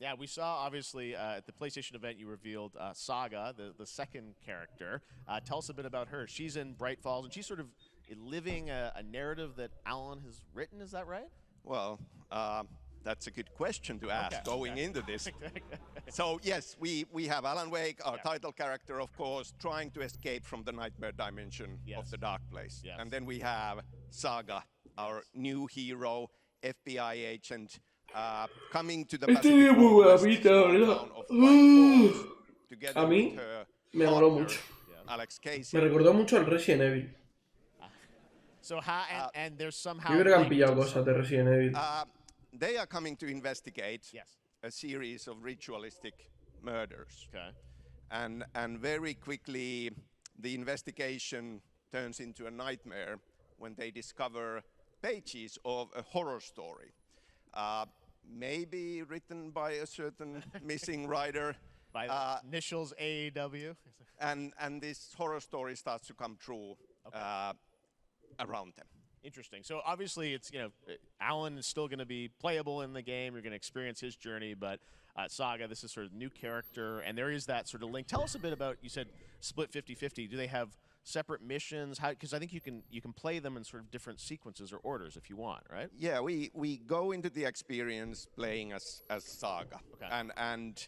Yeah, we saw, obviously, at the PlayStation event, you revealed Saga, the second character. Tell us a bit about her. She's in Bright Falls, and she's sort of living a narrative that Alan has written. Is that right?
Well, that's a good question to ask going into this. So, yes, we have Alan Wake, our title character, of course, trying to escape from the nightmare dimension of the dark place.
Yes.
And then we have Saga, our new hero, FBI agent, coming to the Pacific Northwest town of Bright Falls, together
A mí
with her
me moló
partner,
mucho.
Alex Casey.
Me recordó mucho al Resident Evil.
So how and there's somehow.
Yo creo que han pillado cosas de Resident Evil.
They are coming to investigate a series of ritualistic murders.
Okay.
And very quickly, the investigation turns into a nightmare when they discover pages of a horror story. Maybe written by a certain missing writer.
By the initials AEW.
And this horror story starts to come true around them.
Interesting. So obviously, it's Alan is still going to be playable in the game. You're going to experience his journey, but Saga, this is sort of new character, and there is that sort of link. Tell us a bit about. You said split 50-50. Do they have separate missions? How? Because I think you can play them in sort of different sequences or orders if you want, right?
Yeah, we go into the experience playing as Saga, and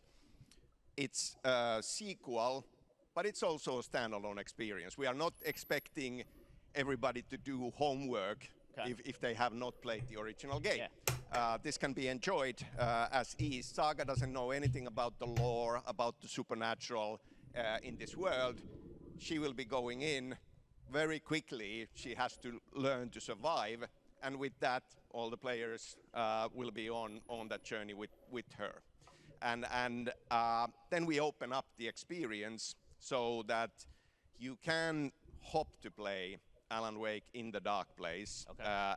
it's a sequel, but it's also a standalone experience. We are not expecting everybody to do homework if they have not played the original game. This can be enjoyed as is. Saga doesn't know anything about the lore, about the supernatural in this world. She will be going in very quickly. She has to learn to survive, and with that, all the players will be on that journey with her. And then we open up the experience so that you can hop to play Alan Wake in the dark place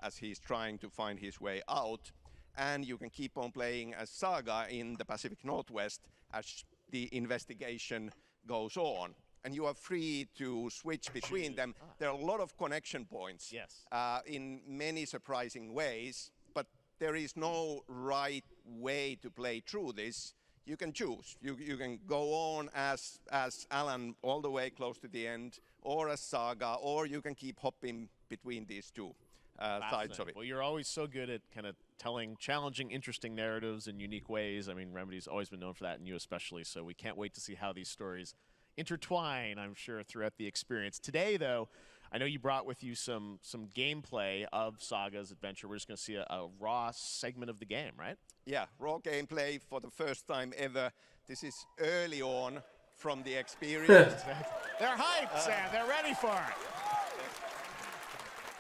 as he's trying to find his way out, and you can keep on playing as Saga in the Pacific Northwest as the investigation goes on. And you are free to switch between them. There are a lot of connection points in many surprising ways, but there is no right way to play through this. You can choose. You can go on as Alan all the way close to the end, or as Saga, or you can keep hopping between these two sides of it.
Well, you're always so good at kind of telling challenging, interesting narratives in unique ways. I mean, Remedy's always been known for that, and you especially, so we can't wait to see how these stories intertwine, I'm sure, throughout the experience. Today, though, I know you brought with you some gameplay of Saga's adventure. We're just going to see a raw segment of the game, right?
Yeah, raw gameplay for the first time ever. This is early on from the experience.
They're hyped, Sam. They're ready for it.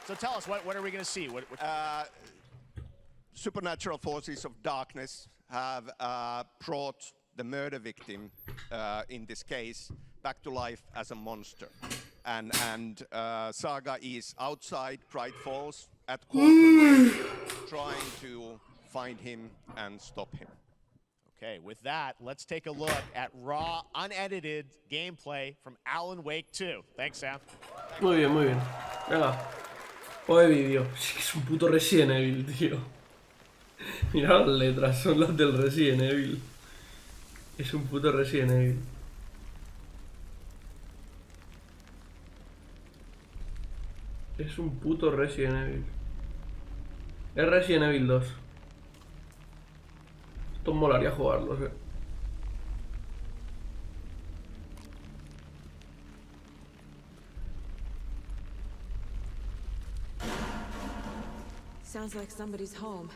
So tell us, what are we going to see? What
supernatural forces of darkness have brought the murder victim, in this case, back to life as a monster. And Saga is outside Bright Falls at Quantum Lake, trying to find him and stop him.
Okay, with that, let's take a look at raw, unedited gameplay from Alan Wake 2. Thanks, Sam.
Muy bien, muy bien. Venga. Joder, vídeo. Es un puto Resident Evil, tío. Mira las letras, son las del Resident Evil. Es un puto Resident Evil. Es un puto Resident Evil. Es Resident Evil 2. Esto molaría jugarlos,
Sounds like somebody's home.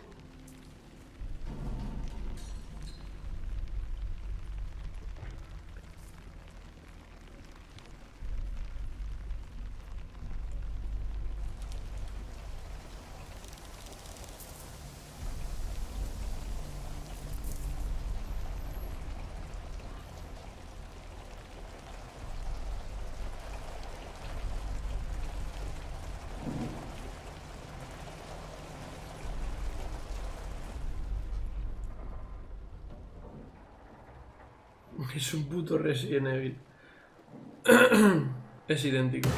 Es un puto Resident Evil. Es idéntico.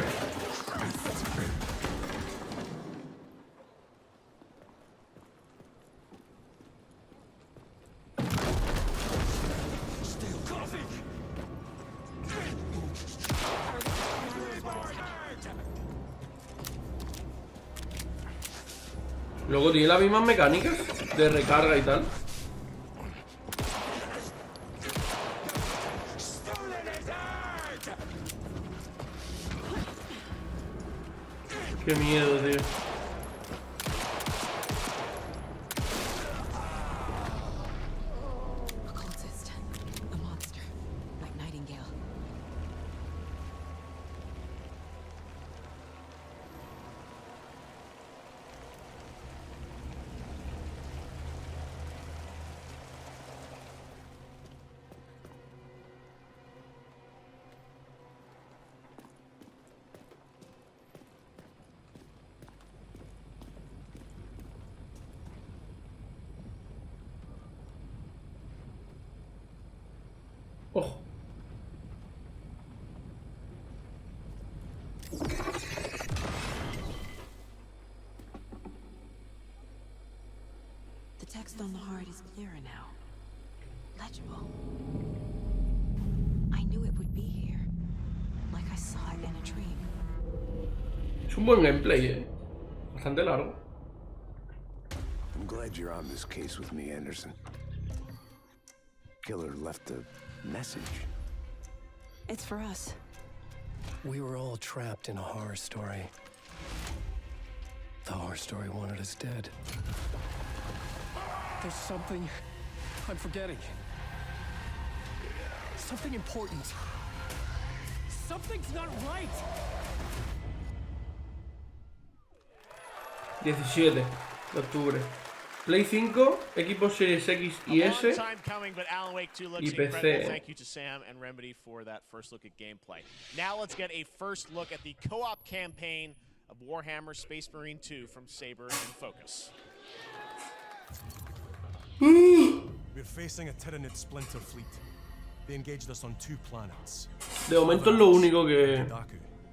Luego tiene las mismas mecánicas de recarga y tal. Qué miedo, tío.
Occultist. A monster. Like Nightingale.
Ojo.
The text on the heart is clearer now. Legible. I knew it would be here. Like I saw it in a dream.
Es un buen gameplay, bastante largo.
I'm glad you're on this case with me, Anderson. Killer left a message.
It's for us.
We were all trapped in a horror story. The horror story wanted us dead. There's something I'm forgetting. Something important. Something's not right.
17 de octubre. Play 5, equipos Series X y S
Long time coming, but Alan Wake 2 looks
y
incredible.
PC.
Thank you to Sam and Remedy for that first look at gameplay. Now let's get a first look at the co-op campaign of Warhammer Space Marine 2 from Saber and Focus.
We're facing a Tyranid splinter fleet. They engaged us on 2 planets.
De momento es lo único que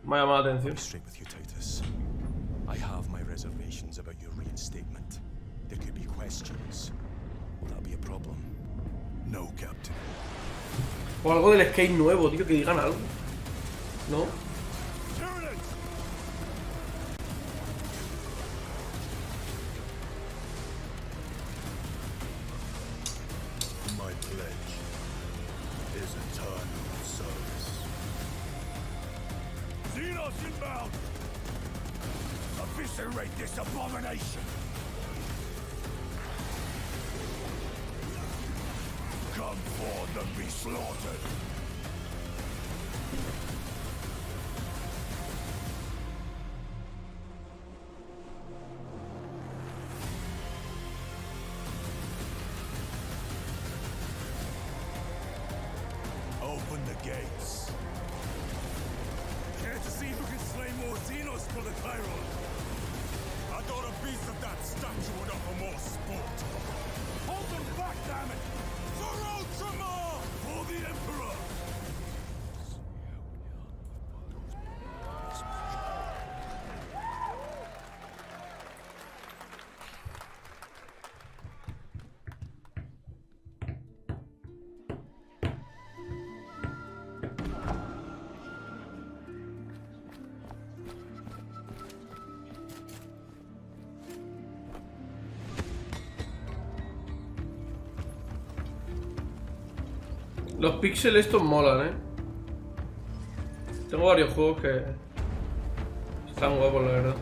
me ha llamado la atención.
Straight with you, Titus. I have my reservations about your reinstatement. There could be questions. Will that be a problem? No, Captain.
O algo del skate nuevo, tío, que digan algo. ¿No?
My pledge is eternal service. Xenos inbound! Eviscerate this abomination! Come forth and be slaughtered! Open the gates. Care to see if we can slay more Xenos for the Chiron? I thought a piece of that statue would offer more sport. Hold them back, damn it! For Ultramar! For the Emperor!
Los píxeles estos molan, Tengo varios juegos que están guapos, la verdad.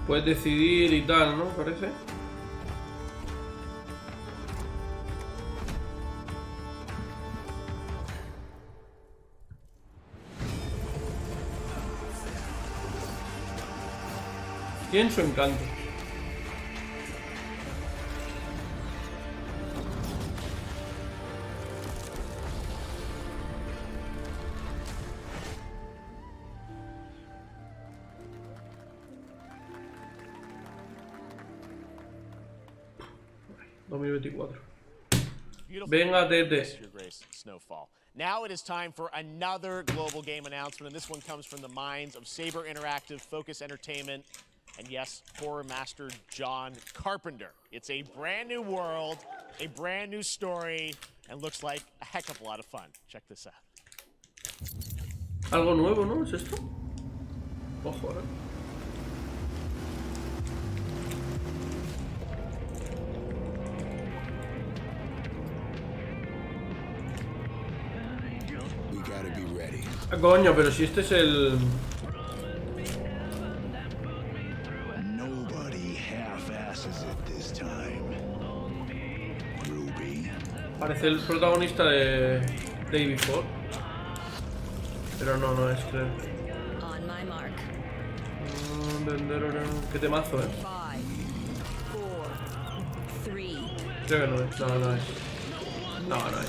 Puedes decidir y tal, ¿no? Parece. Tienen su encanto. Venga, Tete.
Your Grace, Snowfall. Now it is time for another global game announcement, and this one comes from the minds of Saber Interactive, Focus Entertainment, and yes, horror master John Carpenter. It's a brand new world, a brand new story, and looks like a heck of a lot of fun. Check this out.
Algo nuevo, ¿no? ¿Es esto? Ojo, Ah, coño, pero si este es el... Parece el protagonista de David Ford. Pero no, no es, creo. Qué temazo, Creo que no es, no, no es. No, no es.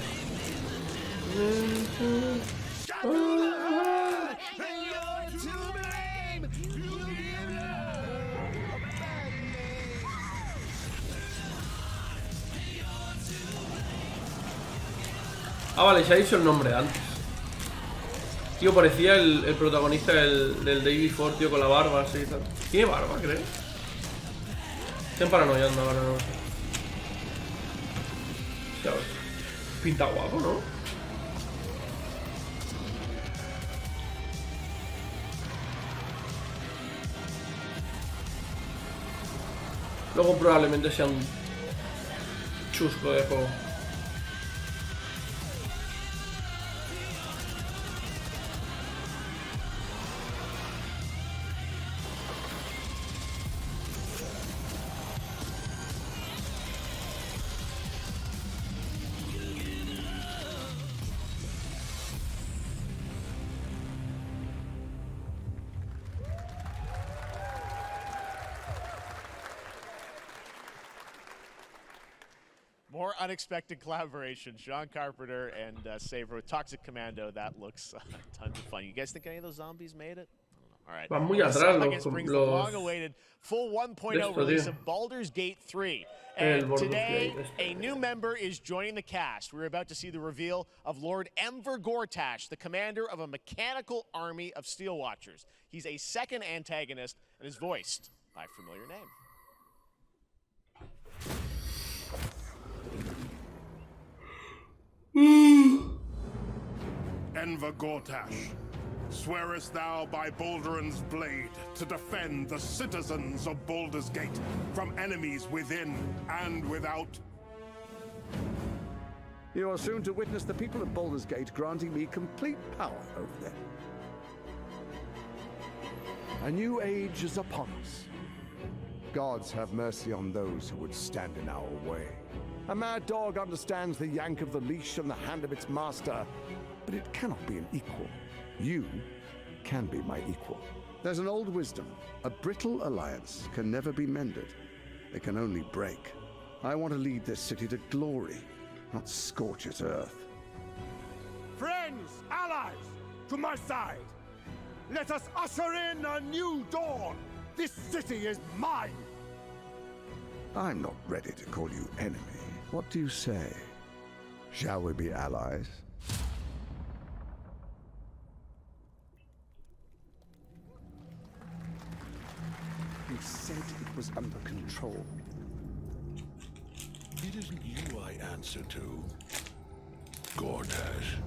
Ah, vale, se ha dicho el nombre antes. Tío, parecía el protagonista del David Ford, tío, con la barba así y tal. ¿Tiene barba, creo? Estoy paranoiando ahora, no sé. ¿Sabes? Pinta guapo, ¿no? Luego probablemente sea un chusco de juego.
More unexpected collaboration. Sean Carpenter and Saber with Toxic Commando. That looks tons of fun. You guys think any of those zombies made it? All right.
Van muy
This
atrás
August brings the
los
long-awaited full 1.0 release of Baldur's Gate 3.
El
And
Baldur's
today,
Gate,
a new member is joining the cast. We're about to see the reveal of Lord Enver Gortash, the commander of a mechanical army of Steel Watchers. He's a second antagonist and is voiced by a familiar name.
Enver Gortash, swearest thou by Balduran's blade to defend the citizens of Baldur's Gate from enemies within and without?
You are soon to witness the people of Baldur's Gate granting me complete power over them. A new age is upon us. Gods have mercy on those who would stand in our way. A mad dog understands the yank of the leash and the hand of its master, but it cannot be an equal. You can be my equal. There's an old wisdom. A brittle alliance can never be mended. It can only break. I want to lead this city to glory, not scorch its earth.
Friends, allies, to my side. Let us usher in a new dawn. This city is mine.
I'm not ready to call you enemy. What do you say? Shall we be allies? You said it was under control.
It isn't you I answer to, Gortash.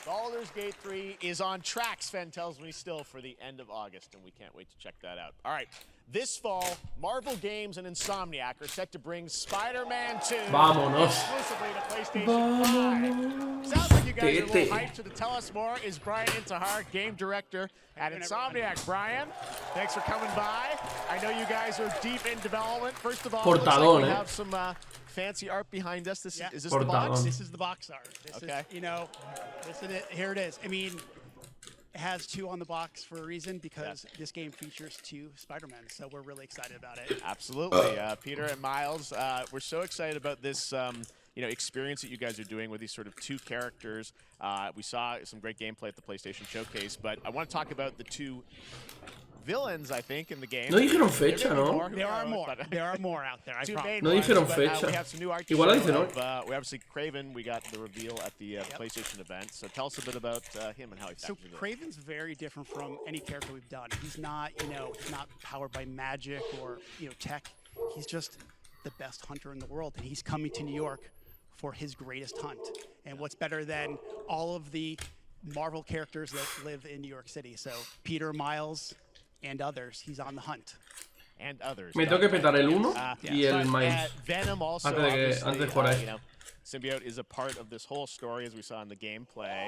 Baldur's Gate 3 is on track, Sven tells me, still for the end of August, and we can't wait to check that out. All right, this fall, Marvel Games and Insomniac are set to bring Spider-Man 2
Vámonos.
exclusively to PlayStation 5. Sounds like you guys are a little hyped, so to tell us more is Brian Intihar, game director at Insomniac. Brian, thanks for coming by. I know you guys are deep in development. First of all, it looks like we have some fancy art behind us. Is this the box?
This is the box art. This is, you know, this is it. Here it is. I mean, it has 2 on the box for a reason, because this game features 2 Spider-Men, so we're really excited about it.
Absolutely. Peter and Miles, we're so excited about this experience that you guys are doing with these sort of 2 characters. We saw some great gameplay at the PlayStation Showcase, but I want to talk about the 2 villains, I think, in the game.
No dijeron fecha, ¿no?
There are more. There are more out there. I promise.
No dijeron fecha.
We have some new art.
Igual la dicen hoy.
We obviously Craven. We got the reveal at the PlayStation event. So tell us a bit about him and how he factors into it.
Craven's very different from any character we've done. He's not, he's not powered by magic or tech. He's just the best hunter in the world, and he's coming to New York for his greatest hunt. And what's better than all of the Marvel characters that live in New York City? So Peter, Miles, and others, he's on the hunt.
And others.
Me tengo que petar el 1 y el Miles.
Venom also,
antes de jugar esto.
Symbiote is a part of this whole story, as we saw in the gameplay.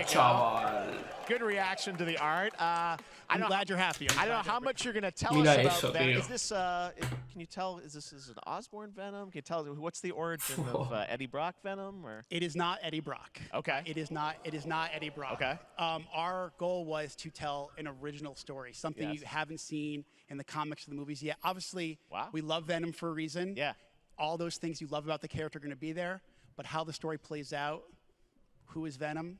Chaval.
Good reaction to the art.
I'm glad you're happy.
I don't know how much you're going to tell
Mira
us about
eso,
Venom.
tío.
Is this, can you tell, is this an Osborn Venom? Can you tell, what's the origin of Eddie Brock Venom? Or?
It is not Eddie Brock.
Okay.
It is not Eddie Brock.
Okay.
Our goal was to tell an original story, something you haven't seen in the comics or the movies yet. Obviously, we love Venom for a reason.
Yeah.
All those things you love about the character are going to be there, but how the story plays out, who is Venom,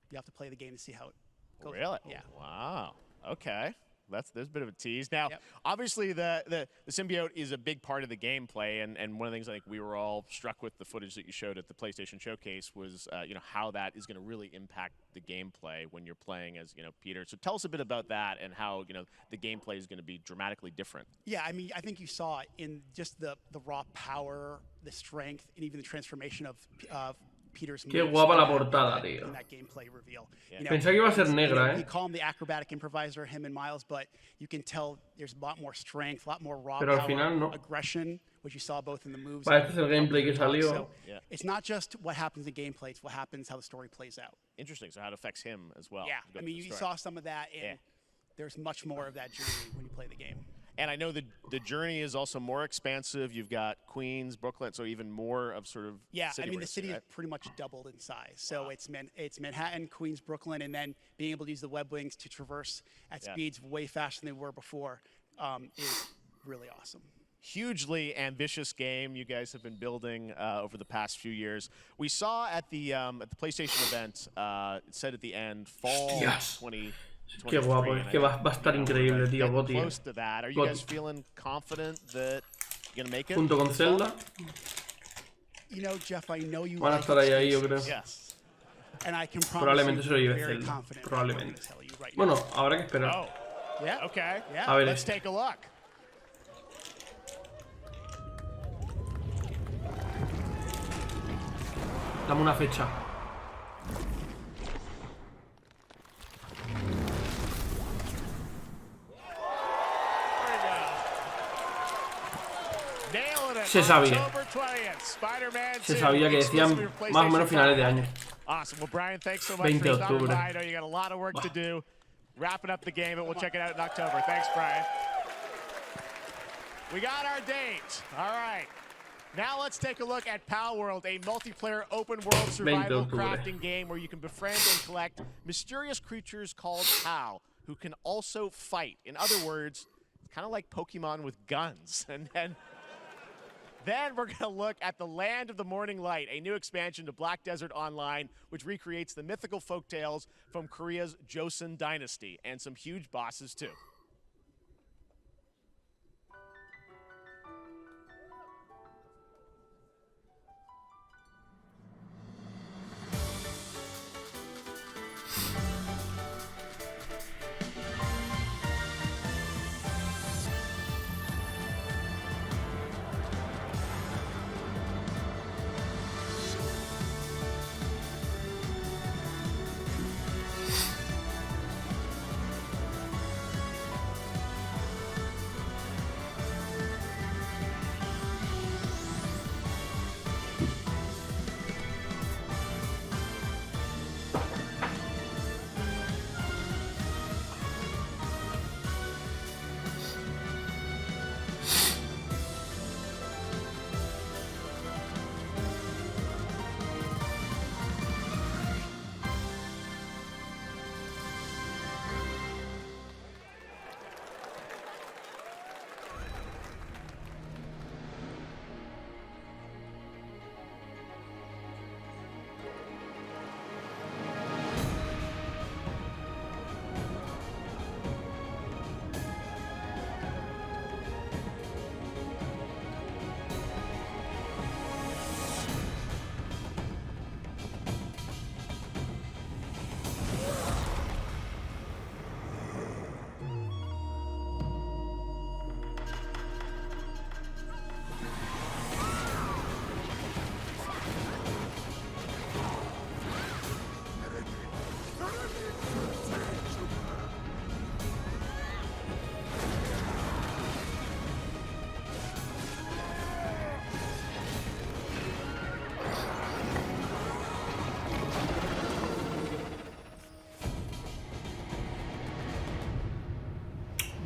you have to play the game to see how it goes.
Really?
Yeah.
Wow. Okay. There's a bit of a tease. Now, obviously, the symbiote is a big part of the gameplay, and one of the things I think we were all struck with the footage that you showed at the PlayStation Showcase was, how that is going to really impact the gameplay when you're playing as, Peter. So tell us a bit about that and how, the gameplay is going to be dramatically different.
Yeah, I mean, I think you saw it in just the raw power, the strength, and even the transformation of Peter's
Qué
moves
guapa la
in that-
portada,
in that-
tío.
in that gameplay reveal.
Pensé que iba a ser
he's-
negra,
He
eh.
called him the acrobatic improviser, him and Miles, but you can tell there's a lot more strength, a lot more raw
Pero al
power,
final no.
aggression, which you saw both in the moves.
Vale,
and
este es el
how
gameplay
Peter
que
talks.
salió.
So
Yeah.
it's not just what happens in gameplay; it's what happens, how the story plays out.
Interesting. So how it affects him as well.
Yeah,
Go
I
through
mean,
the
you
story.
saw some of that, and
Yeah.
there's much more of that journey when you play the game.
And I know the journey is also more expansive. You've got Queens, Brooklyn, so even more of sort of
Yeah,
city
I mean, the
racing,
city
right?
is pretty much doubled in size. So it's Manhattan, Queens, Brooklyn, and then being able to use the web wings to traverse at
Yeah.
speeds way faster than they were before is really awesome.
Hugely ambitious game you guys have been building over the past few years. We saw at the PlayStation event, it said at the end, fall
Hostias.
2023.
Qué guapo, es que va a estar increíble, tío,
Getting
Gotti.
close to that. Are you
Gotti.
guys feeling confident that you're gonna make it?
Junto con
this fall?
Zelda.
You know, Jeff, I know you
Van a
like
estar ahí, yo creo.
Yes.
And I can promise
Probablemente
you,
se lo lleve
very
Zelda.
confident
Probablemente.
in what I'm gonna tell you right
Bueno,
now.
habrá que esperar.
Oh.
Yeah.
Okay.
Yeah.
A ver,
Let's take a look.
Dame una fecha. Se sabía. Se sabía que decían más o menos finales de año.
Awesome. Well, Brian, thanks so much
20
for
de
stopping
octubre.
by. I know you got a lot of work to do. Wrapping up the game, and we'll check it out in October. Thanks, Brian. We got our date. All right. Now let's take a look at Pal World, a multiplayer open world survival
20 de octubre.
crafting game where you can befriend and collect mysterious creatures called Pal, who can also fight. In other words, kind of like Pokemon with guns. And then we're going to look at the Land of the Morning Light, a new expansion to Black Desert Online, which recreates the mythical folktales from Korea's Joseon dynasty, and some huge bosses too.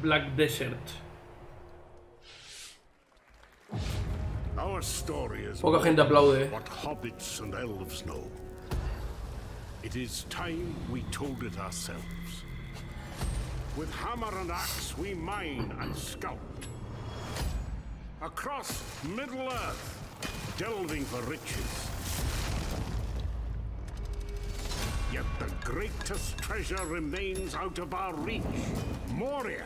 Black Desert.
Our story is
Poca gente aplaude.
what hobbits and elves know. It is time we told it ourselves. With hammer and axe we mine and scout. Across Middle-earth, delving for riches. Yet the greatest treasure remains out of our reach. Moria.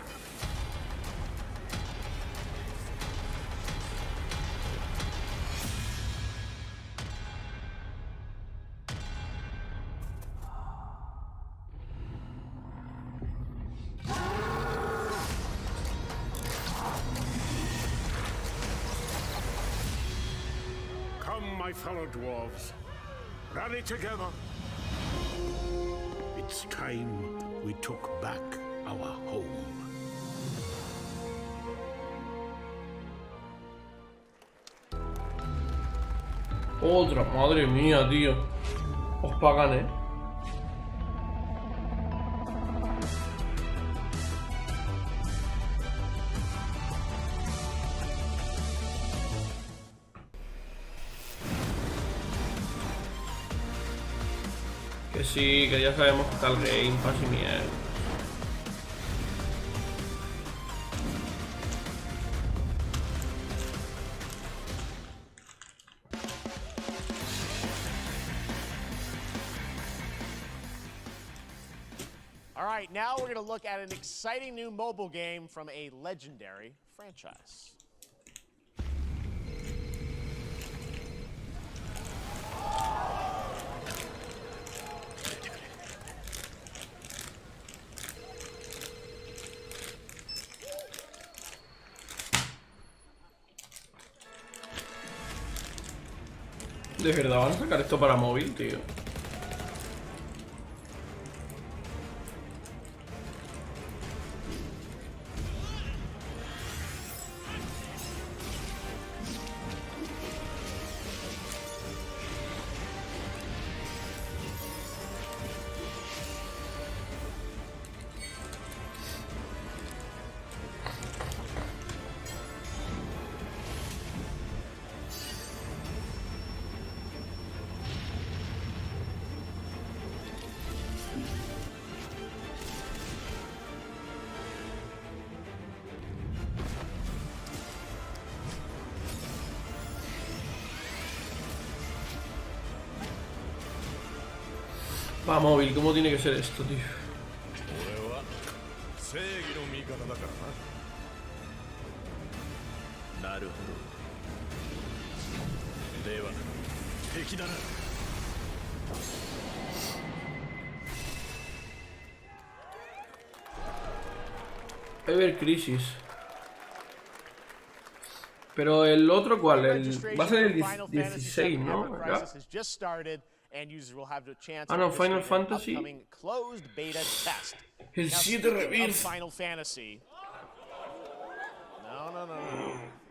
Come, my fellow dwarves. Rally together. It's time we took back our home.
Otra, madre mía, tío. Os pagan, Que sí, que ya sabemos que está el Game Pass y mierda.
All right, now we're going to look at an exciting new mobile game from a legendary franchise.
¿De verdad van a sacar esto para móvil, tío? Pa' móvil, ¿cómo tiene que ser esto, tío? Ever Crisis. Pero el otro, ¿cuál? Va a ser el 16, ¿no? Acá. Ah, no, Final Fantasy. El 7 Rebirth.
Final Fantasy. No.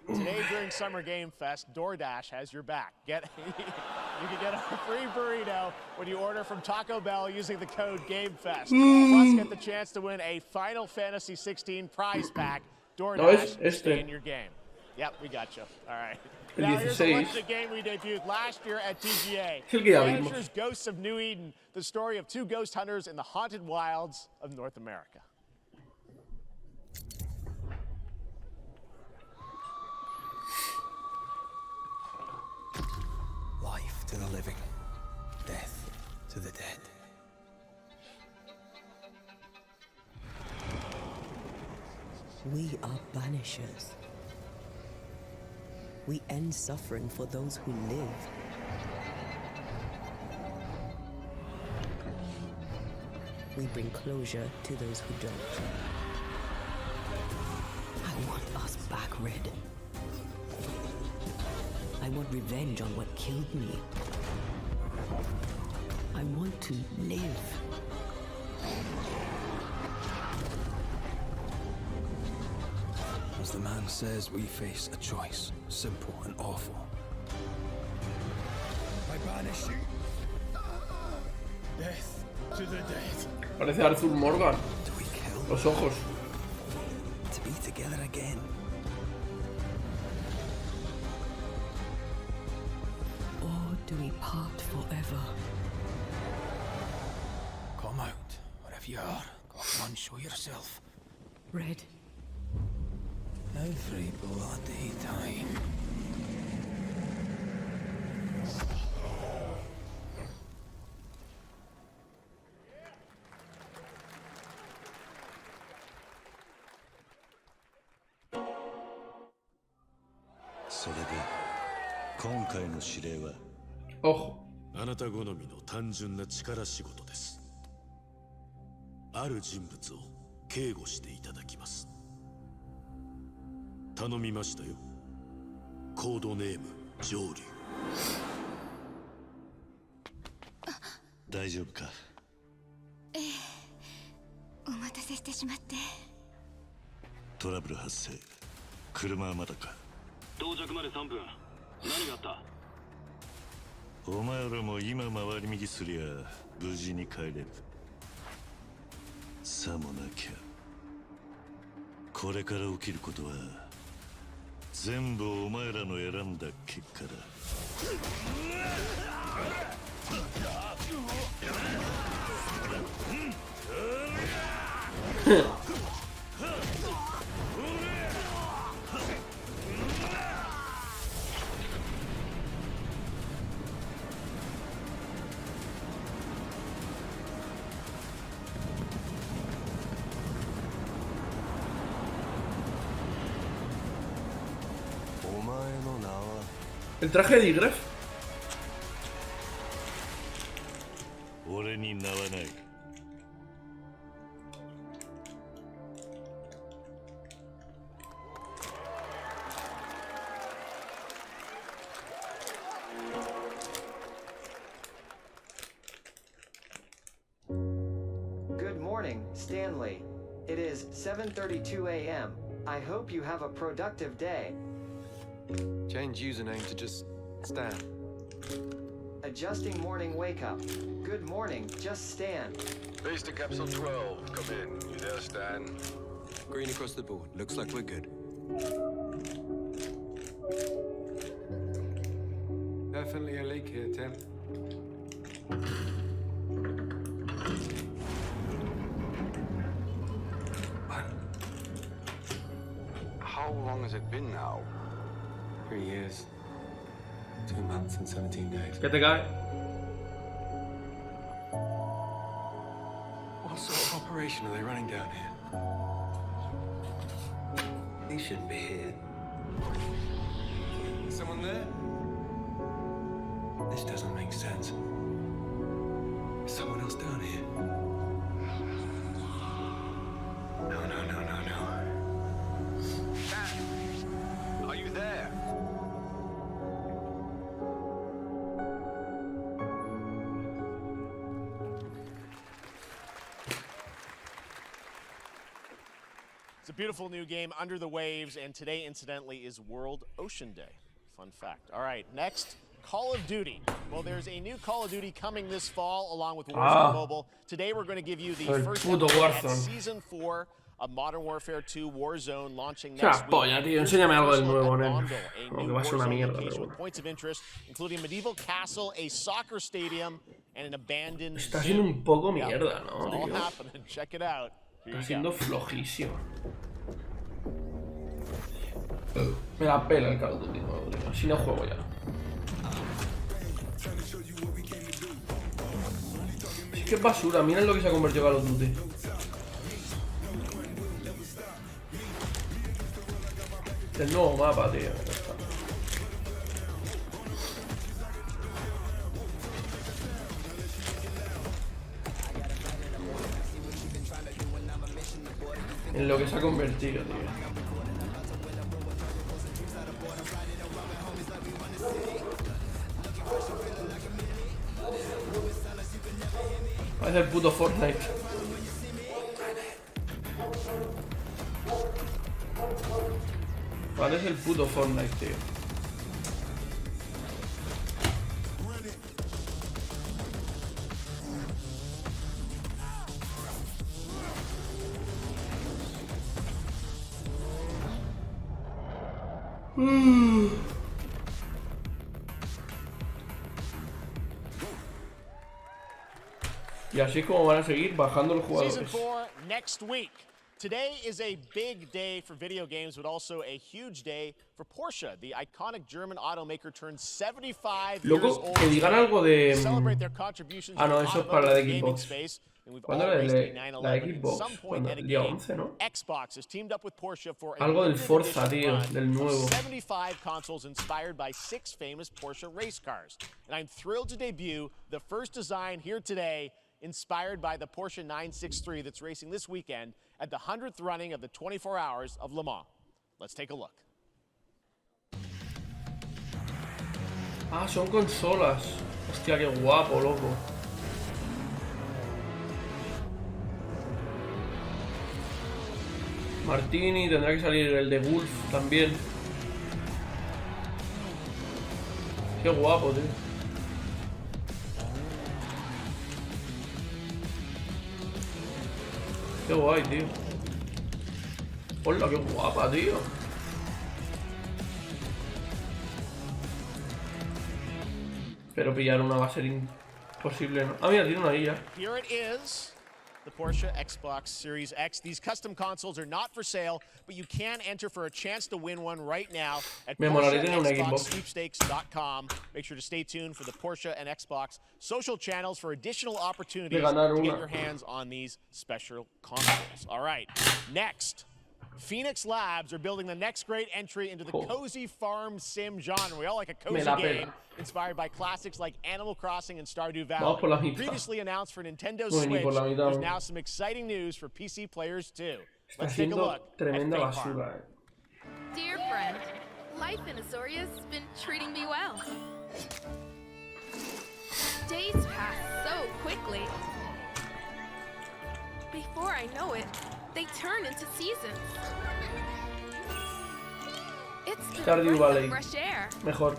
Today during Summer Game Fest, DoorDash has your back. You can get a free burrito when you order from Taco Bell using the code GameFest. Plus, get the chance to win a Final Fantasy 16 prize pack. DoorDash is in your game. Yep, we got you. All right. Now here's a look at the game we debuted last year at TGA. Ranchers Ghosts of New Eden, the story of two ghost hunters in the haunted wilds of North America.
Life to the living, death to the dead.
We are banishers. We end suffering for those who live. We bring closure to those who don't. I want us back, Red. I want revenge on what killed me. I want to live.
As the man says, we face a choice, simple and awful. I banish you. Death to the dead.
Parece Arthur Morgan. Los ojos.
To be together again.
Or do we part forever?
Come out, wherever you are. Go on, show yourself.
Red.
Every bloody time.
Ojo.
あなた好みの単純な力仕事です。ある人物を警護していただきます。頼みましたよ。コードネーム上流。
大丈夫か？
お待たせしてしまって。
トラブル発生。車はまだか？
到着まで3分。何があった？
お前らも今回り右すりゃ無事に帰れる。さもなきゃこれから起きることは全部お前らの選んだ結果だ。
El traje de Digref.
俺に名はない。
Good morning, Stanley. It is 7:32 a.m. I hope you have a productive day.
Change username to just Stan.
Adjusting morning wake up. Good morning, just Stan.
Base to Capsule 12. Come in. You there, Stan? Green across the board. Looks like we're good. Definitely a leak here, Tim. How long has it been now? 3 years. 2 months and 17 days.
¿Qué te cae?
What sort of operation are they running down here? He shouldn't be here. Is someone there? This doesn't make sense. Is someone else down here? No. Are you there?
It's a beautiful new game, Under the Waves, and today, incidentally, is World Ocean Day. Fun fact. All right, next, Call of Duty. Well, there's a new Call of Duty coming this fall, along with Warzone Mobile. Today, we're going to give you the first episode at Season 4 of Modern Warfare 2 Warzone, launching next week.
Polla, tío, enséñame algo del nuevo, nen. Aunque va a ser una mierda, pero bueno.
Points of interest, including a medieval castle, a soccer stadium, and an abandoned
Está siendo un poco mierda, ¿no,
It's all
tío?
happening. Check it out.
Está siendo flojísimo. Me la pela el Call of Duty nuevo, tío. Así no juego ya. Qué basura, miren lo que se ha convertido Call of Duty. El nuevo mapa, tío. En lo que se ha convertido, tío. Parece el puto Fortnite. Parece el puto Fortnite, tío. Y así es como van a seguir bajando los jugadores.
Season 4 next week. Today is a big day for video games, but also a huge day for Porsche. The iconic German automaker turns 75 years
Loco,
old.
que digan algo de...
Celebrate their contributions
Ah, no,
to
eso es para la de
automotive gaming
Xbox.
space. And we've
¿Cuándo
all
era
raced a
la de
911 at
Xbox?
some point
¿Cuándo?
at a
El día
game.
11, ¿no?
Xbox has teamed up with Porsche for a
Algo del
limited
Forza,
edition
tío,
run
del
of
nuevo.
75 consoles inspired by 6 famous Porsche race cars. And I'm thrilled to debut the first design here today, inspired by the Porsche 963 that's racing this weekend at the 100th running of the 24 Hours of Le Mans. Let's take a look.
Ah, son consolas. Hostia, qué guapo, loco. Martini, tendrá que salir el de Wolf también. Qué guapo, tío. Qué guay, tío. Hola, qué guapa, tío. Pero pillar una va a ser imposible, ¿no? Ah, mira, tiene una ahí ya.
Here it is, the Porsche Xbox Series X. These custom consoles are not for sale, but you can enter for a chance to win one right now at
Me molaría tener una Xbox.
PorscheXboxSweepstakes.com. Make sure to stay tuned for the Porsche and Xbox social channels for additional opportunities
ganar
to get
una.
your hands on these special consoles. All right, next. Phoenix Labs are building the next great entry into the cozy farm sim genre. We all like a cozy game inspired by classics like Animal Crossing and Stardew
Vamos por la
Valley.
mitad.
Previously announced for Nintendo
Bueno, ni
Switch,
por la mitad.
there's now some exciting news for PC players too.
Está
Let's take a
siendo
look
tremenda
at Fate Farm.
basura,
Dear friend, life in Azoria has been treating me well. Days pass so quickly. Before I know it, they turn into seasons. It's been a
Stardew
breath
Valley.
of fresh air.
Mejor.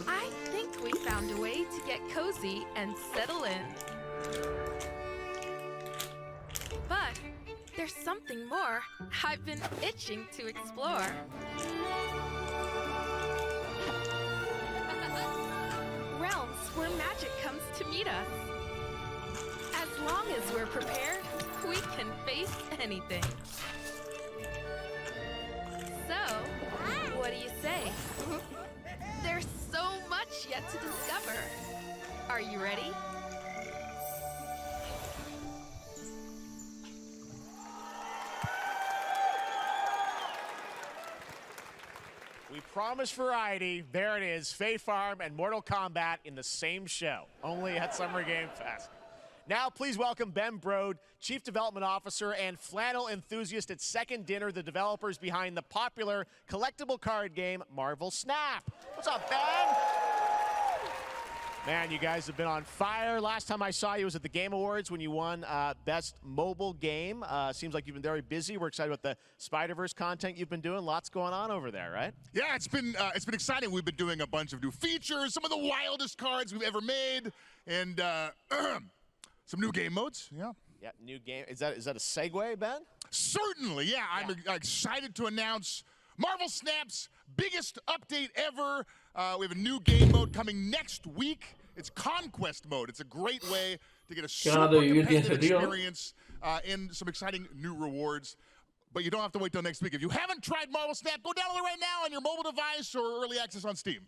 I think we found a way to get cozy and settle in. But there's something more I've been itching to explore. Realms where magic comes to meet us. As long as we're prepared, we can face anything. So, what do you say? There's so much yet to discover. Are you ready?
We promised variety. There it is, Fae Farm and Mortal Kombat in the same show, only at Summer Game Fest. Now, please welcome Ben Brode, Chief Development Officer and flannel enthusiast at Second Dinner, the developers behind the popular collectible card game Marvel Snap. What's up, Ben? Man, you guys have been on fire. Last time I saw you was at the Game Awards when you won Best Mobile Game. Seems like you've been very busy. We're excited about the Spider-Verse content you've been doing. Lots going on over there, right?
Yeah, it's been exciting. We've been doing a bunch of new features, some of the wildest cards we've ever made, and some new game modes. Yeah.
Yeah, new game. Is that a segue, Ben?
Certainly, yeah. I'm excited to announce Marvel Snap's biggest update ever. We have a new game mode coming next week. It's Conquest mode. It's a great way to get a super competitive experience and some exciting new rewards. But you don't have to wait till next week. If you haven't tried Marvel Snap, go download it right now on your mobile device or early access on Steam.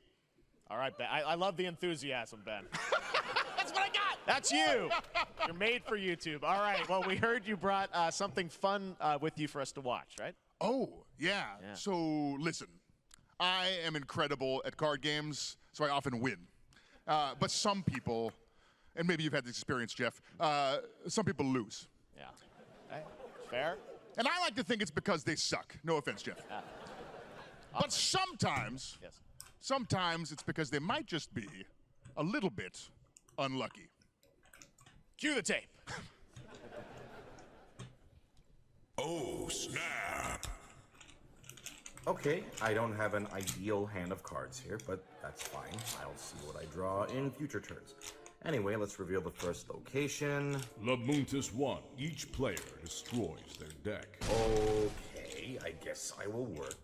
All right, Ben. I love the enthusiasm, Ben. That's what I got. That's you. You're made for YouTube. All right. Well, we heard you brought something fun with you for us to watch, right?
Oh, yeah. So, listen. I am incredible at card games, so I often win. But some people, and maybe you've had this experience, Jeff, some people lose.
Yeah. Okay. Fair.
And I like to think it's because they suck. No offense, Jeff. But sometimes, sometimes it's because they might just be a little bit unlucky.
Cue the tape.
Oh, snap.
Okay, I don't have an ideal hand of cards here, but that's fine. I'll see what I draw in future turns. Anyway, let's reveal the first location.
Labuntus 1. Each player destroys their deck.
Okay, I guess I will work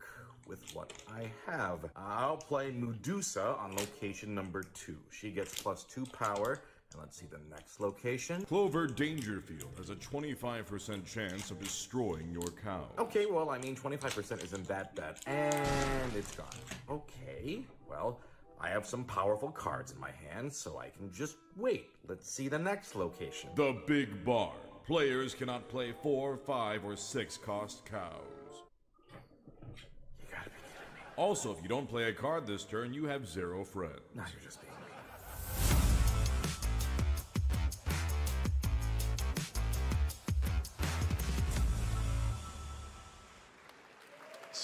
with what I have. I'll play Medusa on location number 2. She gets +2 power. And let's see the next location.
Clover Dangerfield has a 25% chance of destroying your cow.
Okay, well, I mean, 25% isn't that bad. And it's gone. Okay, well, I have some powerful cards in my hand, so I can just wait. Let's see the next location.
The Big Barn. Players cannot play 4, 5, or 6 cost cows.
You gotta be kidding me.
Also, if you don't play a card this turn, you have 0 friends.
Now you're just being mean.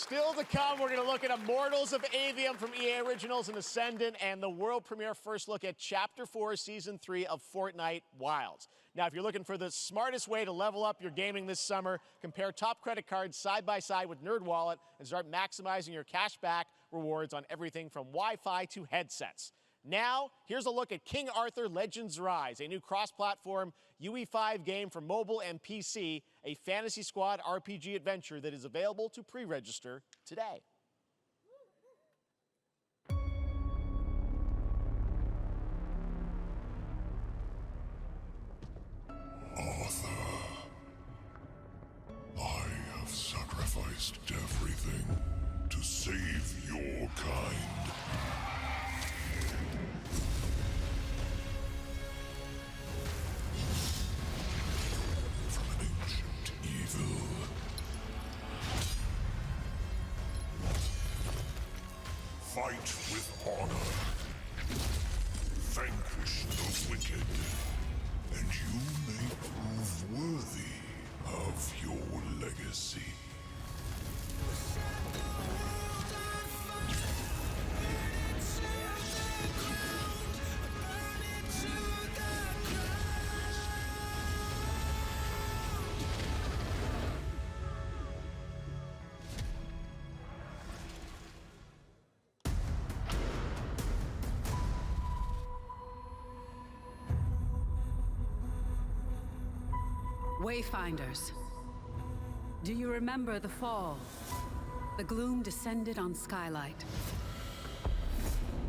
Still to come, we're going to look at Immortals of Avium from EA Originals and Ascendant, and the world premiere first look at Chapter 4, Season 3 of Fortnite Wilds. Now, if you're looking for the smartest way to level up your gaming this summer, compare top credit cards side by side with NerdWallet and start maximizing your cashback rewards on everything from Wi-Fi to headsets. Now, here's a look at King Arthur Legends Rise, a new cross-platform UE5 game for mobile and PC, a Fantasy Squad RPG adventure that is available to pre-register today.
Arthur, I have sacrificed everything to save your kind. From an ancient evil. Fight with honor. Vanquish the wicked. And you may prove worthy of your legacy.
Wayfinders, do you remember the fall? The gloom descended on Skylight.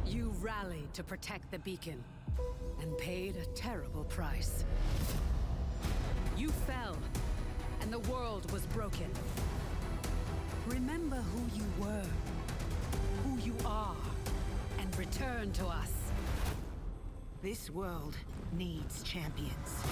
You rallied to protect the beacon, and paid a terrible price. You fell, and the world was broken. Remember who you were, who you are, and return to us.
This world needs champions.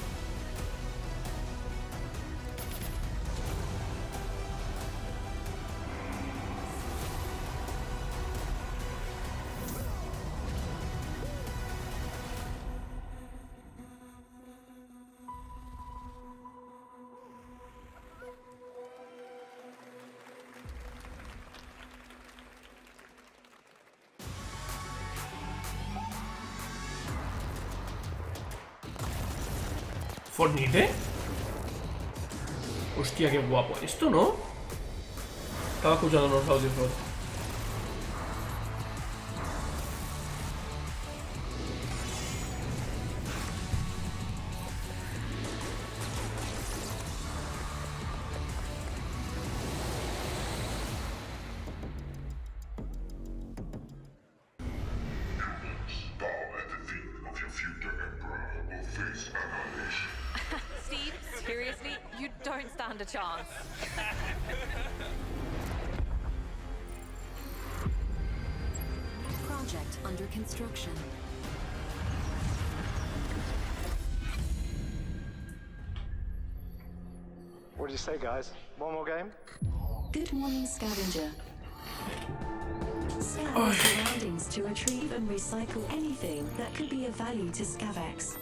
¿Fornite? Hostia, qué guapo esto, ¿no? Estaba escuchando unos audios.
Steve, seriously, you don't stand a chance.
Project under construction.
What did you say, guys? One more game?
Good morning, scavenger. Scan the surroundings to retrieve and recycle anything that could be of value to Scavax.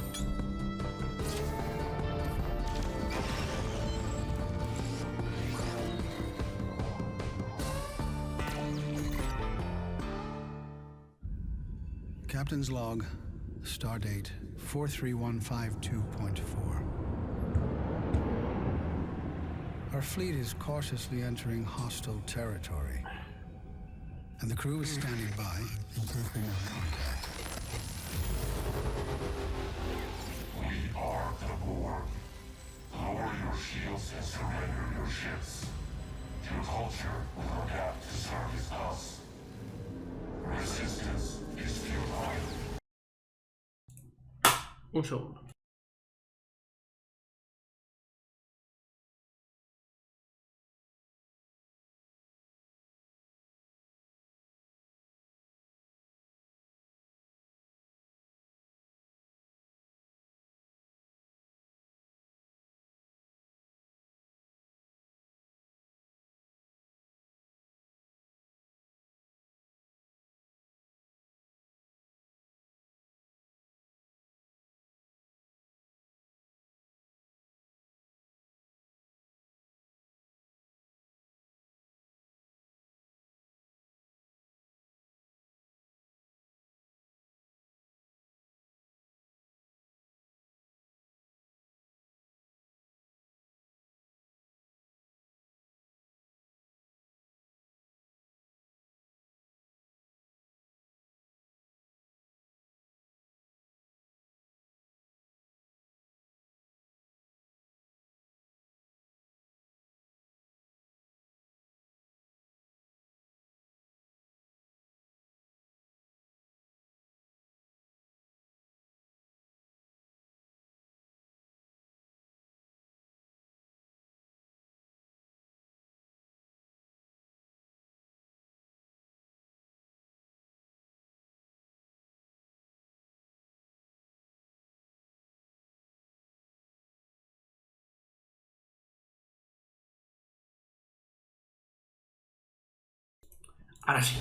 Captain's log, stardate 43152.4. Our fleet is cautiously entering hostile territory, and the crew is standing by, improving our contact.
We are the Borg. Lower your shields and surrender your ships. Your culture will adapt to service us. Resistance is futile.
Un segundo. Ahora sí.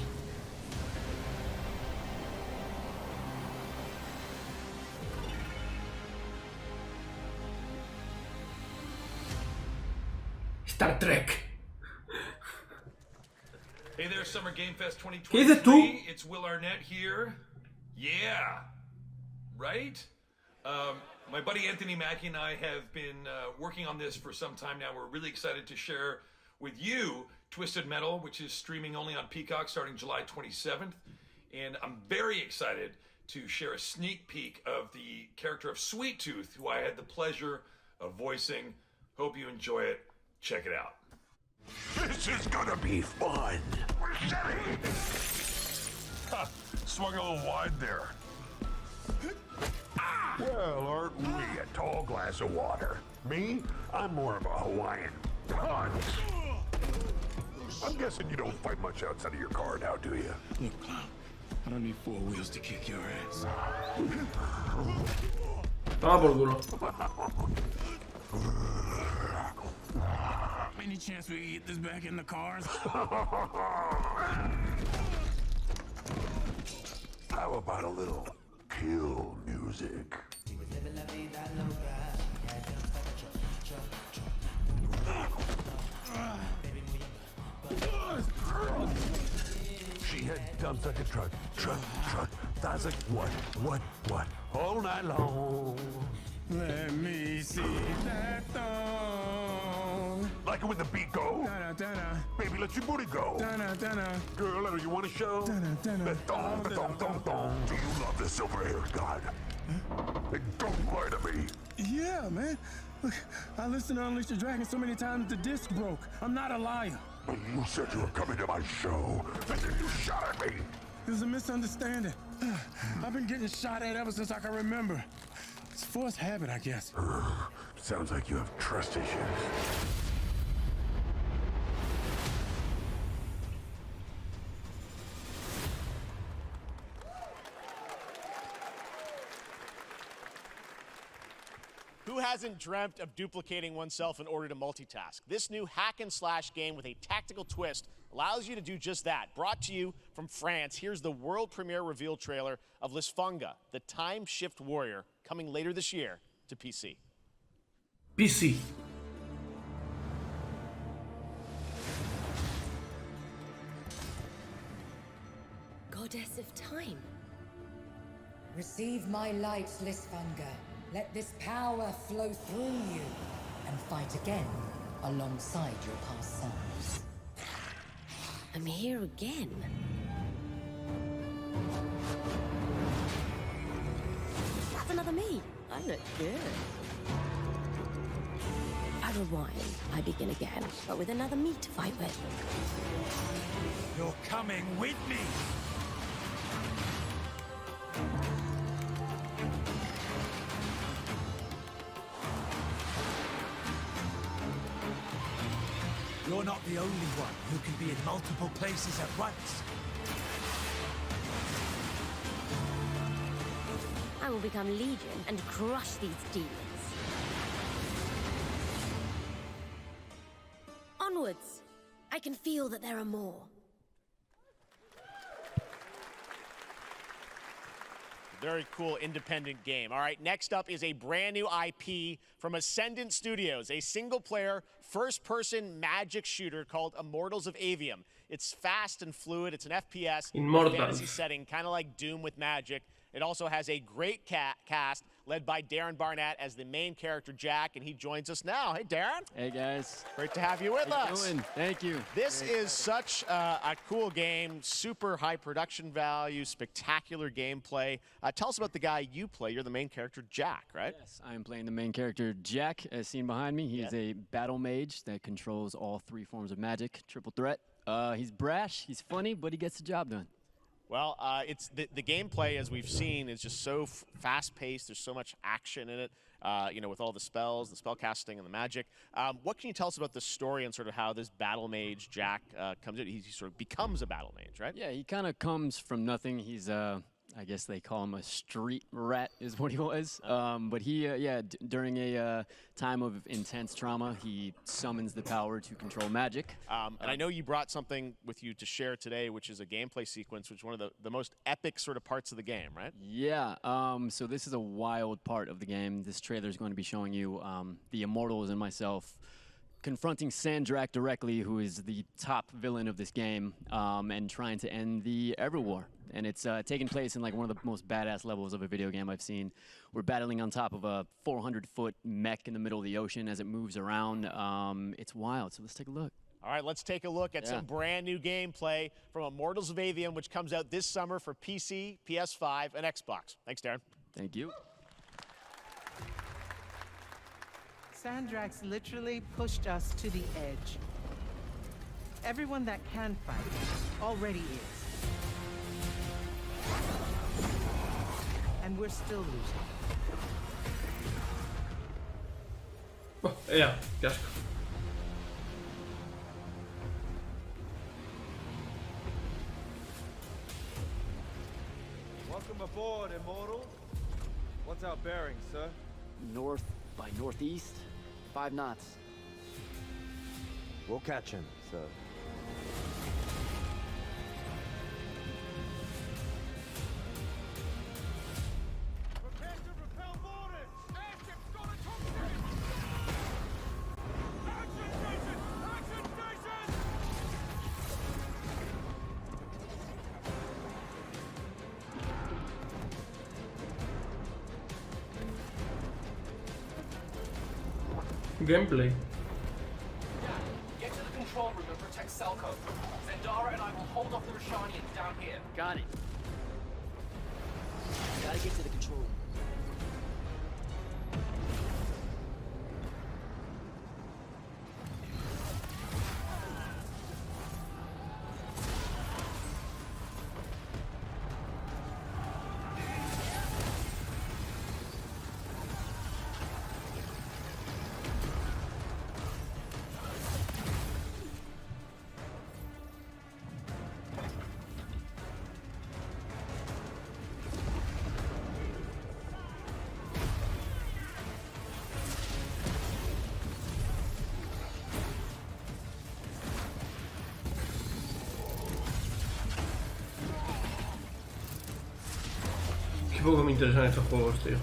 Star Trek.
Hey there, Summer Game Fest
¿Qué dices tú?
2023. It's Will Arnett here. Yeah, right? My buddy Anthony Mackie and I have been working on this for some time now. We're really excited to share with you Twisted Metal, which is streaming only on Peacock starting July 27th. And I'm very excited to share a sneak peek of the character of Sweet Tooth, who I had the pleasure of voicing. Hope you enjoy it. Check it out.
This is gonna be fun. Ha, swung a little wide there. Well, aren't we a tall glass of water? Me? I'm more of a Hawaiian punch. I'm guessing you don't fight much outside of your car now, do you?
Look, Clown, I don't need 4 wheels to kick your ass.
Toma por culo.
Any chance we get this back in the cars?
How about a little kill music? She had dumps like a truck. That's like what? All night long.
Let me see that thong.
Like it when the beat go?
Da-da-da-da.
Baby, let your booty go.
Da-da-da-da.
Girl, do you want to show?
Da-da-da-da.
The thong. Do you love the silver-haired god? Then don't lie to me.
Yeah, man. Look, I listened to Unleash the Dragon so many times the disc broke. I'm not a liar.
But you said you were coming to my show, and then you shot at me.
It was a misunderstanding. I've been getting shot at ever since I can remember. It's a forced habit, I guess.
Sounds like you have trust issues.
Who hasn't dreamt of duplicating oneself in order to multitask? This new hack and slash game with a tactical twist allows you to do just that. Brought to you from France, here's the world premiere reveal trailer of Lisfunga, the Time Shift Warrior, coming later this year to PC.
PC.
Goddess of Time. Receive my light, Lisfunga. Let this power flow through you and fight again alongside your past selves. I'm here again. That's another me. I look good. I rewind. I begin again, but with another me to fight with.
You're coming with me.
You're not the only one who can be in multiple places at once.
I will become Legion and crush these demons. Onwards! I can feel that there are more.
Very cool independent game. All right, next up is a brand new IP from Ascendant Studios, a single-player, first-person magic shooter called Immortals of Avium. It's fast and fluid. It's an FPS fantasy setting, kind of like Doom with magic. It also has a great cast led by Darren Barnett as the main character, Jack, and he joins us now. Hey, Darren.
Hey, guys.
Great to have you with us.
Thank you.
This is such a cool game, super high production value, spectacular gameplay. Tell us about the guy you play. You're the main character, Jack, right?
Yes, I'm playing the main character, Jack, as seen behind me. He's a battle mage that controls all 3 forms of magic, triple threat. He's brash, he's funny, but he gets the job done.
Well, it's the gameplay, as we've seen, is just so fast-paced. There's so much action in it, you know, with all the spells, the spell casting, and the magic. What can you tell us about the story and sort of how this battle mage, Jack, comes in? He sort of becomes a battle mage, right?
Yeah, he kind of comes from nothing. He's I guess they call him a street rat is what he was. But he, during a time of intense trauma, he summons the power to control magic.
And I know you brought something with you to share today, which is a gameplay sequence, which is one of the most epic sort of parts of the game, right?
Yeah, so this is a wild part of the game. This trailer is going to be showing you the Immortals and myself confronting Sandrak directly, who is the top villain of this game, and trying to end the Everwar. And it's taking place in like one of the most badass levels of a video game I've seen. We're battling on top of a 400-foot mech in the middle of the ocean as it moves around. It's wild, so let's take a look.
All right, let's take a look at some brand new gameplay from Immortals of Avium, which comes out this summer for PC, PS5, and Xbox. Thanks, Darren.
Thank you.
Sandrak's literally pushed us to the edge. Everyone that can fight already is. And we're still losing.
Oh, yeah, qué asco.
Welcome aboard, Immortal. What's our bearing, sir?
North by northeast, 5 knots.
We'll catch him, sir. Prepare to repel boarders! Airship's got a toxic! Action station! Action station!
Gameplay.
Get to the control room and protect Selko. Zendara and I will hold off the Rashanians down here.
Got it. Gotta get to the control room.
Qué poco me interesan estos juegos, tío.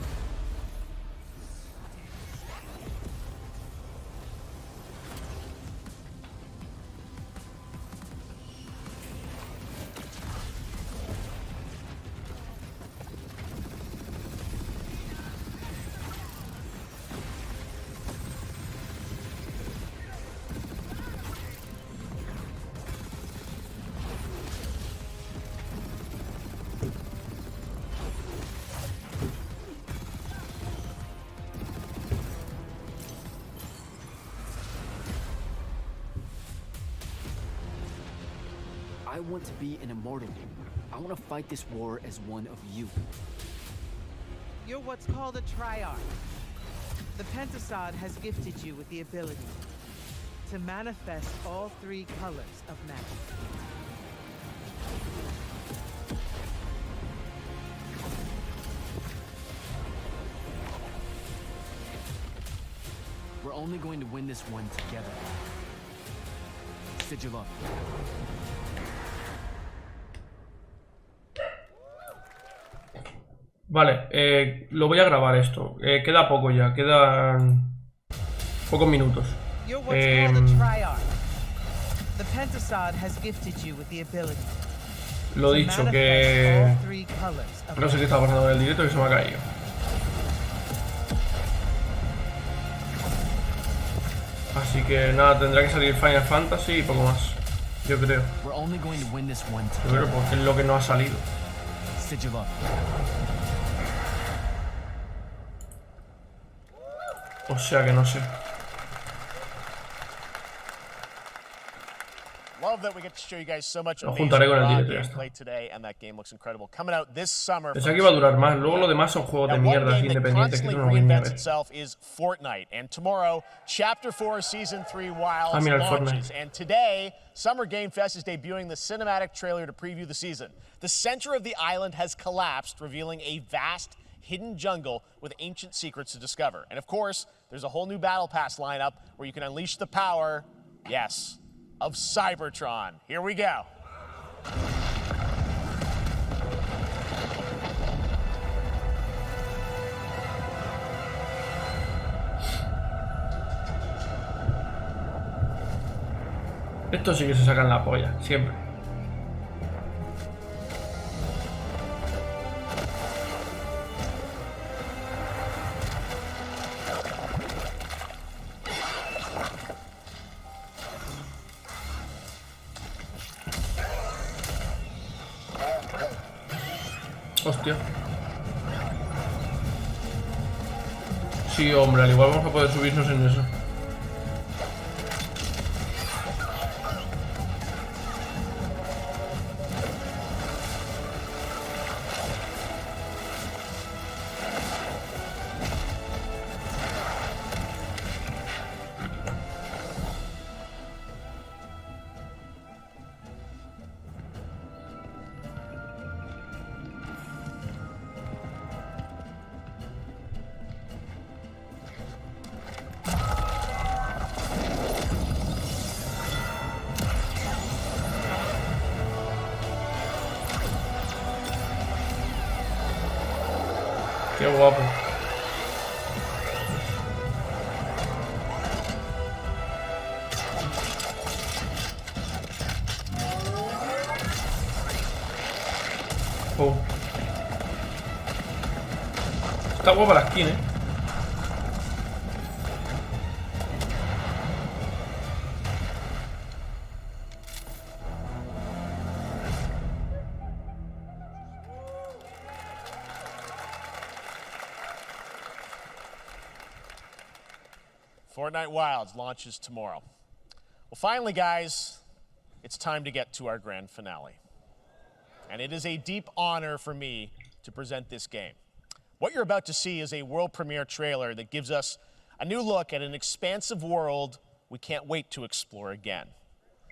I want to be an immortal. I want to fight this war as one of you.
You're what's called a Triarch. The Pentasod has gifted you with the ability to manifest all 3 colors of magic.
We're only going to win this one together. Sigil up.
Vale, lo voy a grabar esto. Queda poco ya, quedan pocos minutos.
You're what's called a Triarch. The Pentasod has gifted you with the ability.
Lo dicho, que no sé qué está pasando en el directo, que se me ha caído. Así que nada, tendrá que salir Final Fantasy y poco más. Yo creo. Yo creo porque es lo que no ha salido. O sea que no sé.
Love love that we get to show you guys so much
Lo
amazing
juntaré con el
raw
directo, ya está.
gameplay today, and that game looks incredible. Coming out this summer.
Pensaba que iba a durar más. Luego lo demás son juegos de mierda así independientes que no voy ni a ver.
Itself is Fortnite, and tomorrow, Chapter 4, Season 3 Wilds
mira el
launches.
Fortnite.
And today, Summer Game Fest is debuting the cinematic trailer to preview the season. The center of the island has collapsed, revealing a vast hidden jungle with ancient secrets to discover. And of course, there's a whole new Battle Pass lineup where you can unleash the power, yes, of Cybertron. Here we go.
Estos sí que se sacan la polla, siempre. Hostia. Sí, hombre, al igual vamos a poder subirnos en eso. Qué guapo. Oh. Está guapa la skin,
Fortnite Wilds launches tomorrow. Well, finally, guys, it's time to get to our grand finale. And it is a deep honor for me to present this game. What you're about to see is a world premiere trailer that gives us a new look at an expansive world we can't wait to explore again.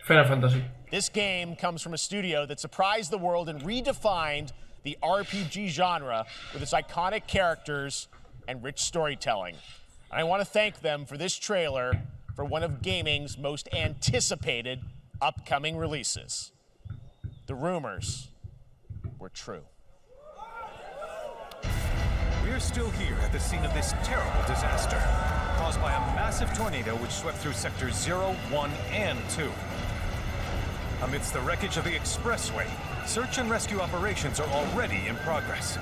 Final Fantasy.
This game comes from a studio that surprised the world and redefined the RPG genre with its iconic characters and rich storytelling. And I want to thank them for this trailer for one of gaming's most anticipated upcoming releases. The rumors were true.
We're still here at the scene of this terrible disaster, caused by a massive tornado which swept through sectors 0, 1, and 2. Amidst the wreckage of the expressway, search and rescue operations are already in progress.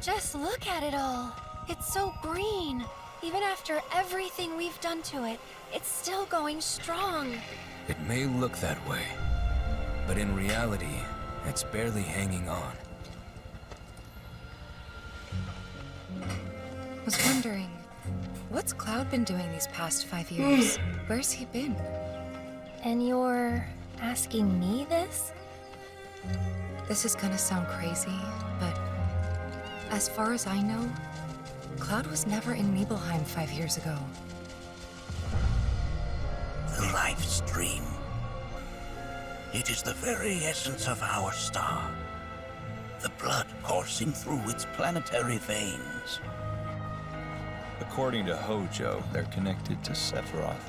Just look at it all. It's so green. Even after everything we've done to it, it's still going strong.
It may look that way, but in reality, it's barely hanging on.
I was wondering, what's Cloud been doing these past 5 years? Where's he been?
And you're asking me this?
This is gonna sound crazy, but as far as I know, Cloud was never in Nibelheim 5 years ago.
The life stream. It is the very essence of our star. The blood coursing through its planetary veins.
According to Hojo, they're connected to Sephiroth.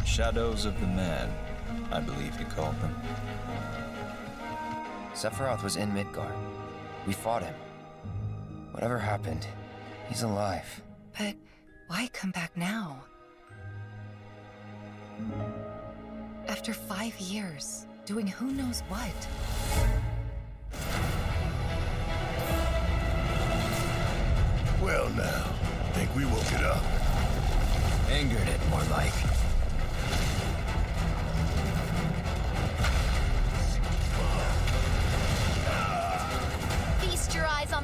Shadows of the Mad, I believe he called them.
Sephiroth was in Midgard. We fought him. Whatever happened, he's alive.
But why come back now? After 5 years, doing who knows what?
Well now, think we woke it up.
Angered it, more like.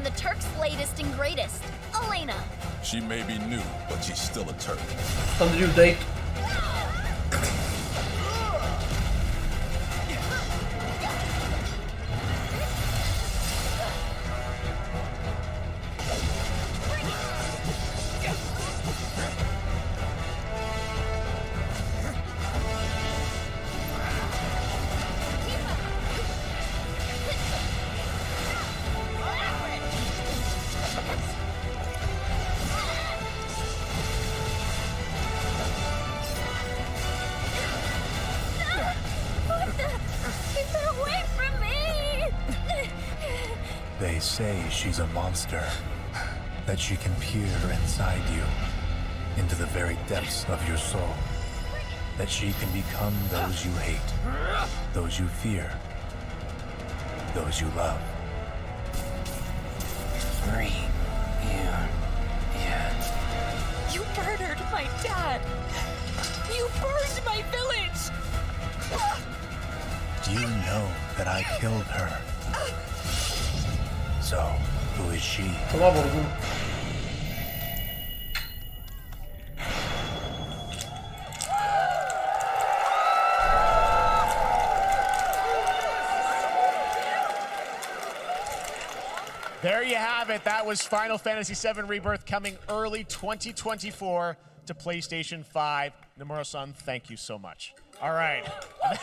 I'm the Turk's latest and greatest, Elena.
She may be new, but she's still a Turk.
How did you date?
They say she's a monster, that she can peer inside you, into the very depths of your soul, that she can become those you hate, those you fear, those you love.
Free you yet.
You murdered my dad. You burned my village.
Do you know that I killed her? So, who is she?
There you have it. That was Final Fantasy VII Rebirth coming early 2024 to PlayStation 5. Nomura-san, thank you so much. All right,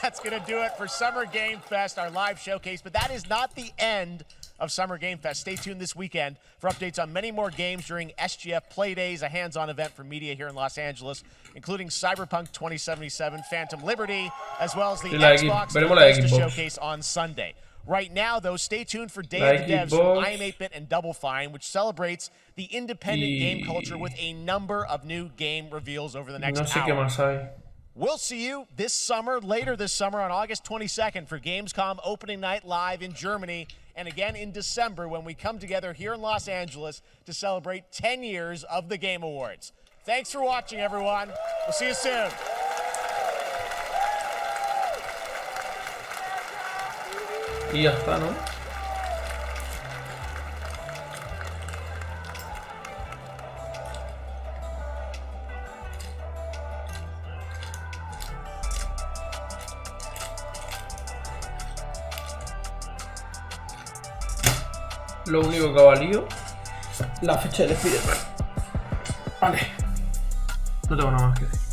that's going to do it for Summer Game Fest, our live showcase. But that is not the end of Summer Game Fest. Stay tuned this weekend for updates on many more games during SGF Play Days, a hands-on event for media here in Los Angeles, including Cyberpunk 2077, Phantom Liberty, as well as the Xbox Bethesda Showcase on Sunday. Right now, though, stay tuned for Day of the Devs from I Am 8-Bit and Double Fine, which celebrates the independent game culture with a number of new game reveals over the next hour. We'll see you this summer, later this summer on August 22nd for Gamescom opening night live in Germany, and again in December when we come together here in Los Angeles to celebrate 10 years of the Game Awards. Thanks for watching, everyone. We'll see you soon.
Y ya está, ¿no? Lo único que ha valido la fecha del Spider-Man. Vale. No tengo nada más que decir.